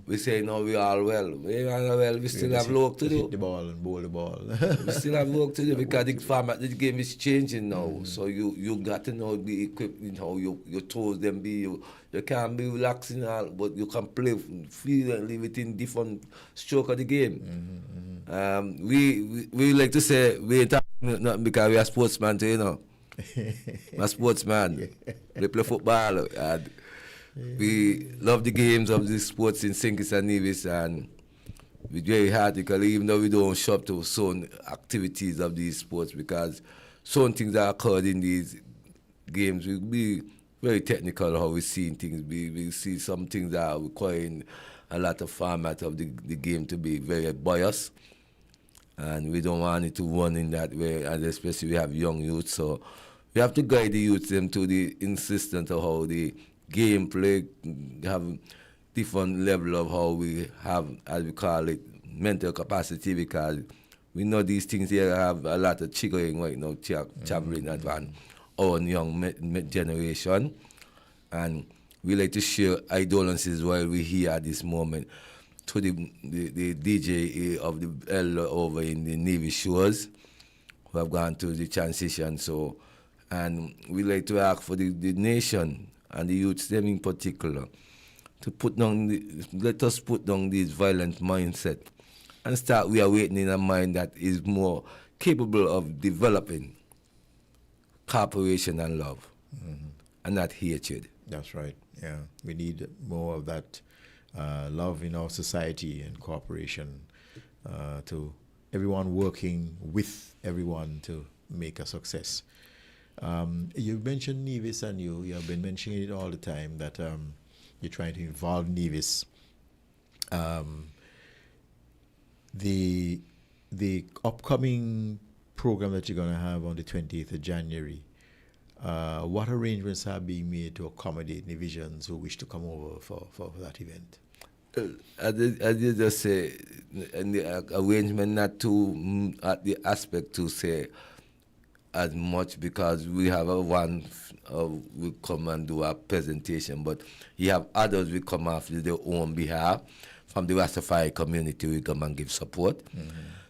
We say, no, we are well. We are well. We still have work to do. Hit the ball and bowl the ball. We still have work to do because the format, the game is changing now. So you got to know the equipment, how your toes them be. You can't be relaxing all, but you can play freely within different stroke of the game. We like to say we ain't talking nothing because we are sportsmen too, you know. I'm a sportsman. We play football. We love the games of the sports in St. Kitts and Nevis, and It's very hard because even though we don't show up to certain activities of these sports, because certain things that occurred in these games will be very technical how we see things. We see some things that are requiring a lot of format of the game to be very biased. And we don't want it to run in that way, and especially we have young youth, so we have to guide the youth them to the insistence of how the game play, have different level of how we have, as we call it, mental capacity, because we know these things here have a lot of triggering right now, traveling advance our young generation, and we like to share idolences while we're here at this moment to the DJ of the L over in the Nevis shores who have gone through the transition. So, and we like to ask for the nation and the youths, them in particular, to put down, let us put down this violent mindset and start reawakening a mind that is more capable of developing cooperation and love, and not hatred. That's right. Yeah, we need more of that love in our society and cooperation, to everyone working with everyone to make a success. You mentioned Nevis, and you have been mentioning it all the time that you're trying to involve Nevis. The upcoming program that you're going to have on the 20th of January, what arrangements are being made to accommodate Nevisians who wish to come over for that event? As you just say, and the arrangement not to at the aspect to say as much, because we have one will come and do a presentation, but you have others will come after their own behalf. From the Rastafari community, we come and give support.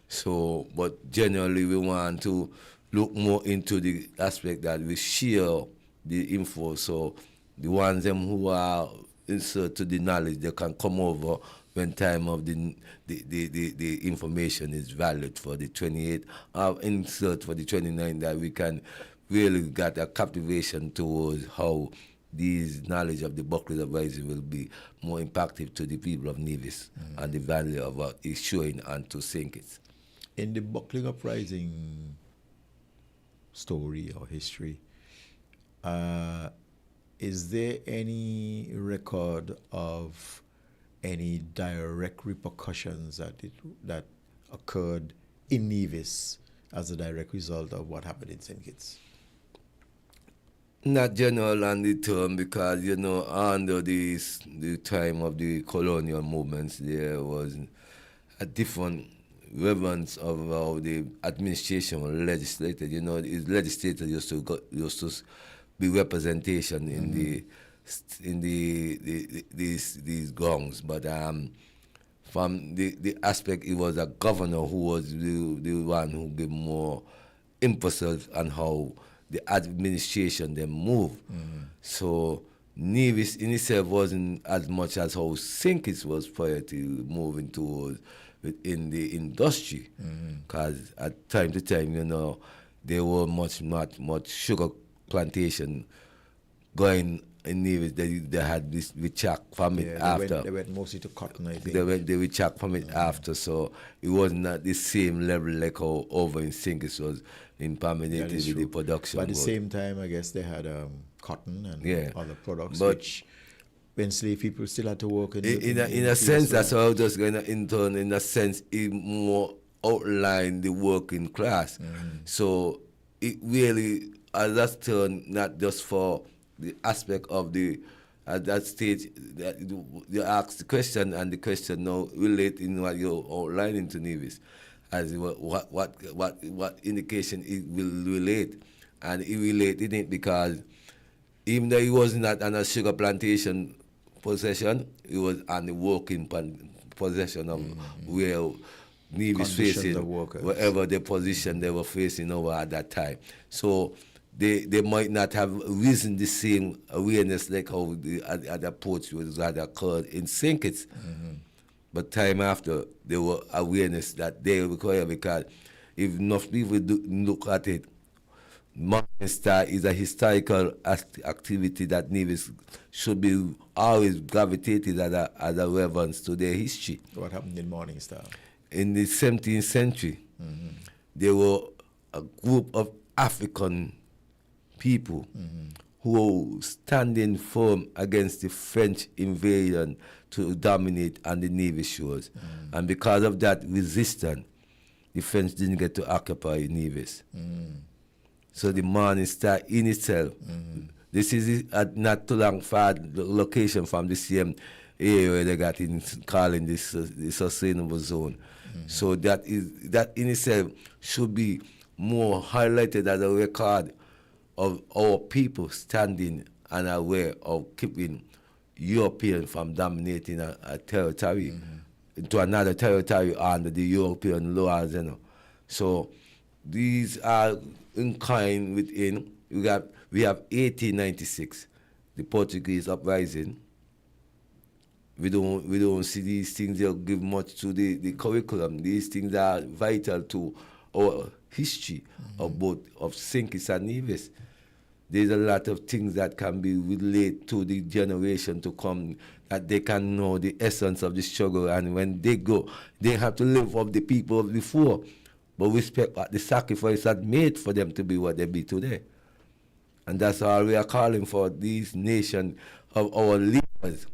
So, but generally we want to look more into the aspect that we share the info, so the ones them who are insert to the knowledge, they can come over when time of the information is valid for the 28th, or insert for the 29th, that we can really get a captivation towards how these knowledge of the Buckley Uprising will be more impactful to the people of Nevis and the value of what is showing and to sink it. In the Buckley Uprising story or history, is there any record of any direct repercussions that occurred in Nevis as a direct result of what happened in St. Kitts? Not general on the term, because, under the time of the colonial movements, there was a different reverence of how the administration was legislated. The legislator used to be representation in these gongs, but from the aspect, it was a governor who was the one who gave more emphasis on how the administration then move. So Nevis in itself wasn't as much as how St. Kitts was prior to moving towards in the industry, because at time to time, there were not much sugar plantation going in Nevis. They had this recheck from it after. They went mostly to cotton, I think. They recheck from it after, so it wasn't at the same level like how over in St. Kitts was impacted with the production. But at the same time, I guess they had cotton and other products, which when slave people still had to work in a sense, that's how I was just going to intern. In a sense, it more outline the working class. So it really, at that turn, not just for the aspect of at that stage, that you ask the question, and the question now relate in what you're outlining to Nevis, as what indication it will relate, and it related it because even though he was not on a sugar plantation possession, he was on the working possession of where Nevis facing, whatever the position they were facing over at that time. So they might not have risen the same awareness like how the approach was that occurred in St. Kitts. But time after, there were awareness that they require, because if enough people look at it, Morning Star is a historical activity that Nevis should be always gravitated as a reverence to their history. What happened in Morning Star? In the 17th century, there were a group of African people who were standing firm against the French invasion to dominate on the Nevis shores. And because of that resistance, the French didn't get to occupy Nevis. So the Morning Star in itself, this is not too long far location from the same area where they got in calling this the sustainable zone. So that in itself should be more highlighted as a record of our people standing and aware of keeping European from dominating a territory into another territory under the European laws, you know. So these are in kind within. We have 1896, the Portuguese uprising. We don't see these things. They'll give much to the curriculum. These things are vital to our history of both of St. Kitts and Nevis. There's a lot of things that can be related to the generation to come, that they can know the essence of the struggle, and when they go, they have to live up the people of before, but respect the sacrifice that made for them to be what they be today. And that's all we are calling for these nations of our leaders,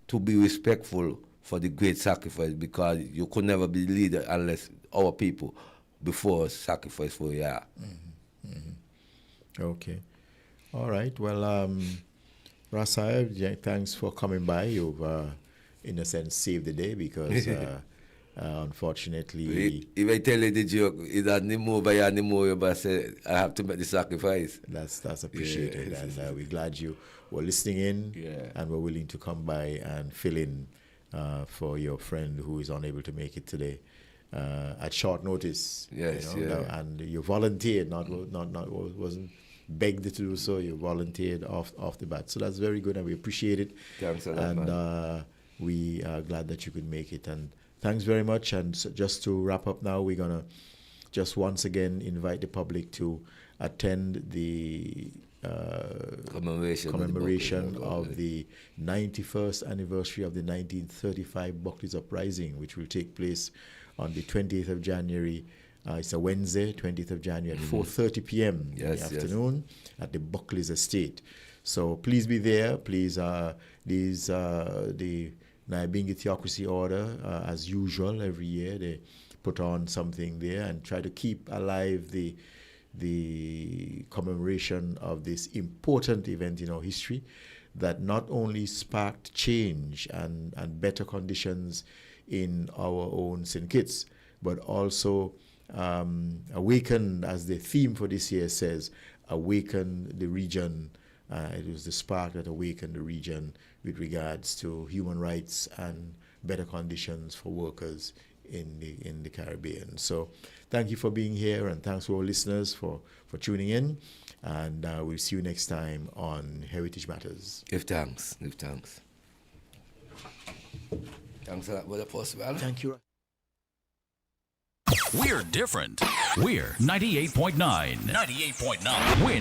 to be respectful for the great sacrifice, because you could never be leader unless our people before sacrifice for you are. Okay. All right. Well, Rasaev, thanks for coming by. You've, in a sense, saved the day because, unfortunately... If I tell you the joke, it's not anymore by anymore, but I say I have to make the sacrifice. That's appreciated, and we're glad you were listening in and were willing to come by and fill in for your friend who is unable to make it today at short notice. Yes, and you volunteered, wasn't begged to do so. You volunteered off the bat, so that's very good, and we appreciate it. Thanks a lot, and man. We are glad that you could make it, and thanks very much. And so just to wrap up now, we're gonna just once again invite the public to attend the commemoration of the 91st anniversary of the 1935 Buckley's Uprising, which will take place on the 20th of January. It's a Wednesday, 20th of January at 4:30 p.m. in the afternoon at the Buckley's Estate. So please be there. Please, the Nyabingi Theocracy Order, as usual, every year they put on something there and try to keep alive the commemoration of this important event in our history that not only sparked change and better conditions in our own St. Kitts, but also awakened, as the theme for this year says, awaken the region. It was the spark that awakened the region with regards to human rights and better conditions for workers in the Caribbean. So thank you for being here, and thanks to our listeners for tuning in, and we'll see you next time on Heritage Matters. Give thanks. Thanks a lot, Brother Possible. Thank you. We're different. We're 98.9. 98.9. Win